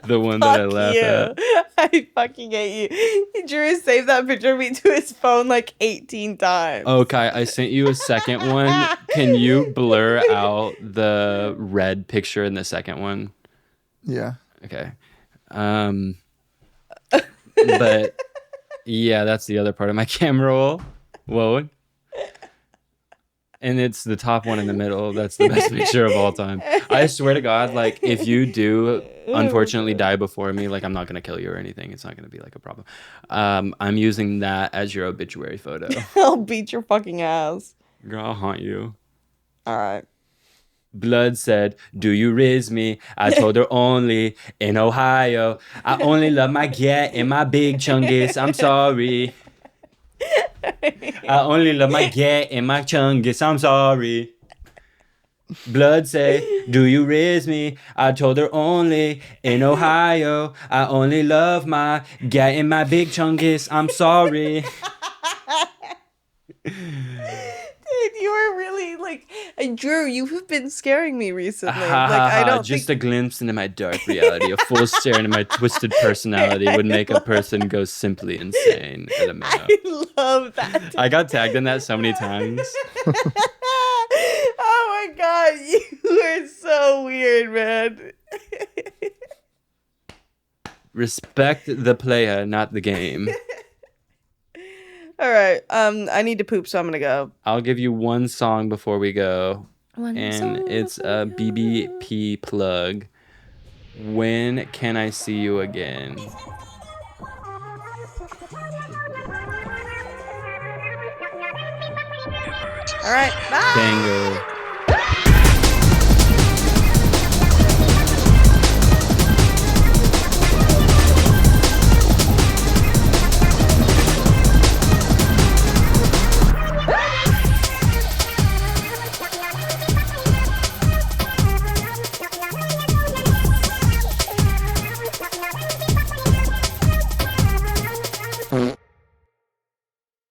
The one that I laugh at. I fucking hate you. Drew saved that picture of me to his phone like 18 times. Okay, I sent you a second one. Can you blur out the red picture in the second one? Yeah. Okay. But yeah, that's the other part of my camera roll. Whoa. And it's the top one in the middle. That's the best picture of all time. I swear to God, like, if you do unfortunately die before me, like, I'm not going to kill you or anything. It's not going to be, like, a problem. I'm using that as your obituary photo. I'll beat your fucking ass. Girl, I'll haunt you. All right. Blood said, do you riz me? I told her only in Ohio. I only love my gat and my big chungus. I'm sorry. I only love my gat and my chungus. I'm sorry. Blood say, do you riz me? I told her only in Ohio. I only love my gat and my big chungus. I'm sorry. Dude, you were really like, Drew, you have been scaring me recently. Like, I don't just a glimpse into my dark reality. A full stare into my twisted personality would make a person go simply insane at a minute. I love that. I got tagged in that so many times. Oh my god, you are so weird, man. Respect the player, not the game. All right, I need to poop, so I'm gonna go. I'll give you one song before we go. One and song it's a BBP plug. When can I see you again? All right, bye. Banger.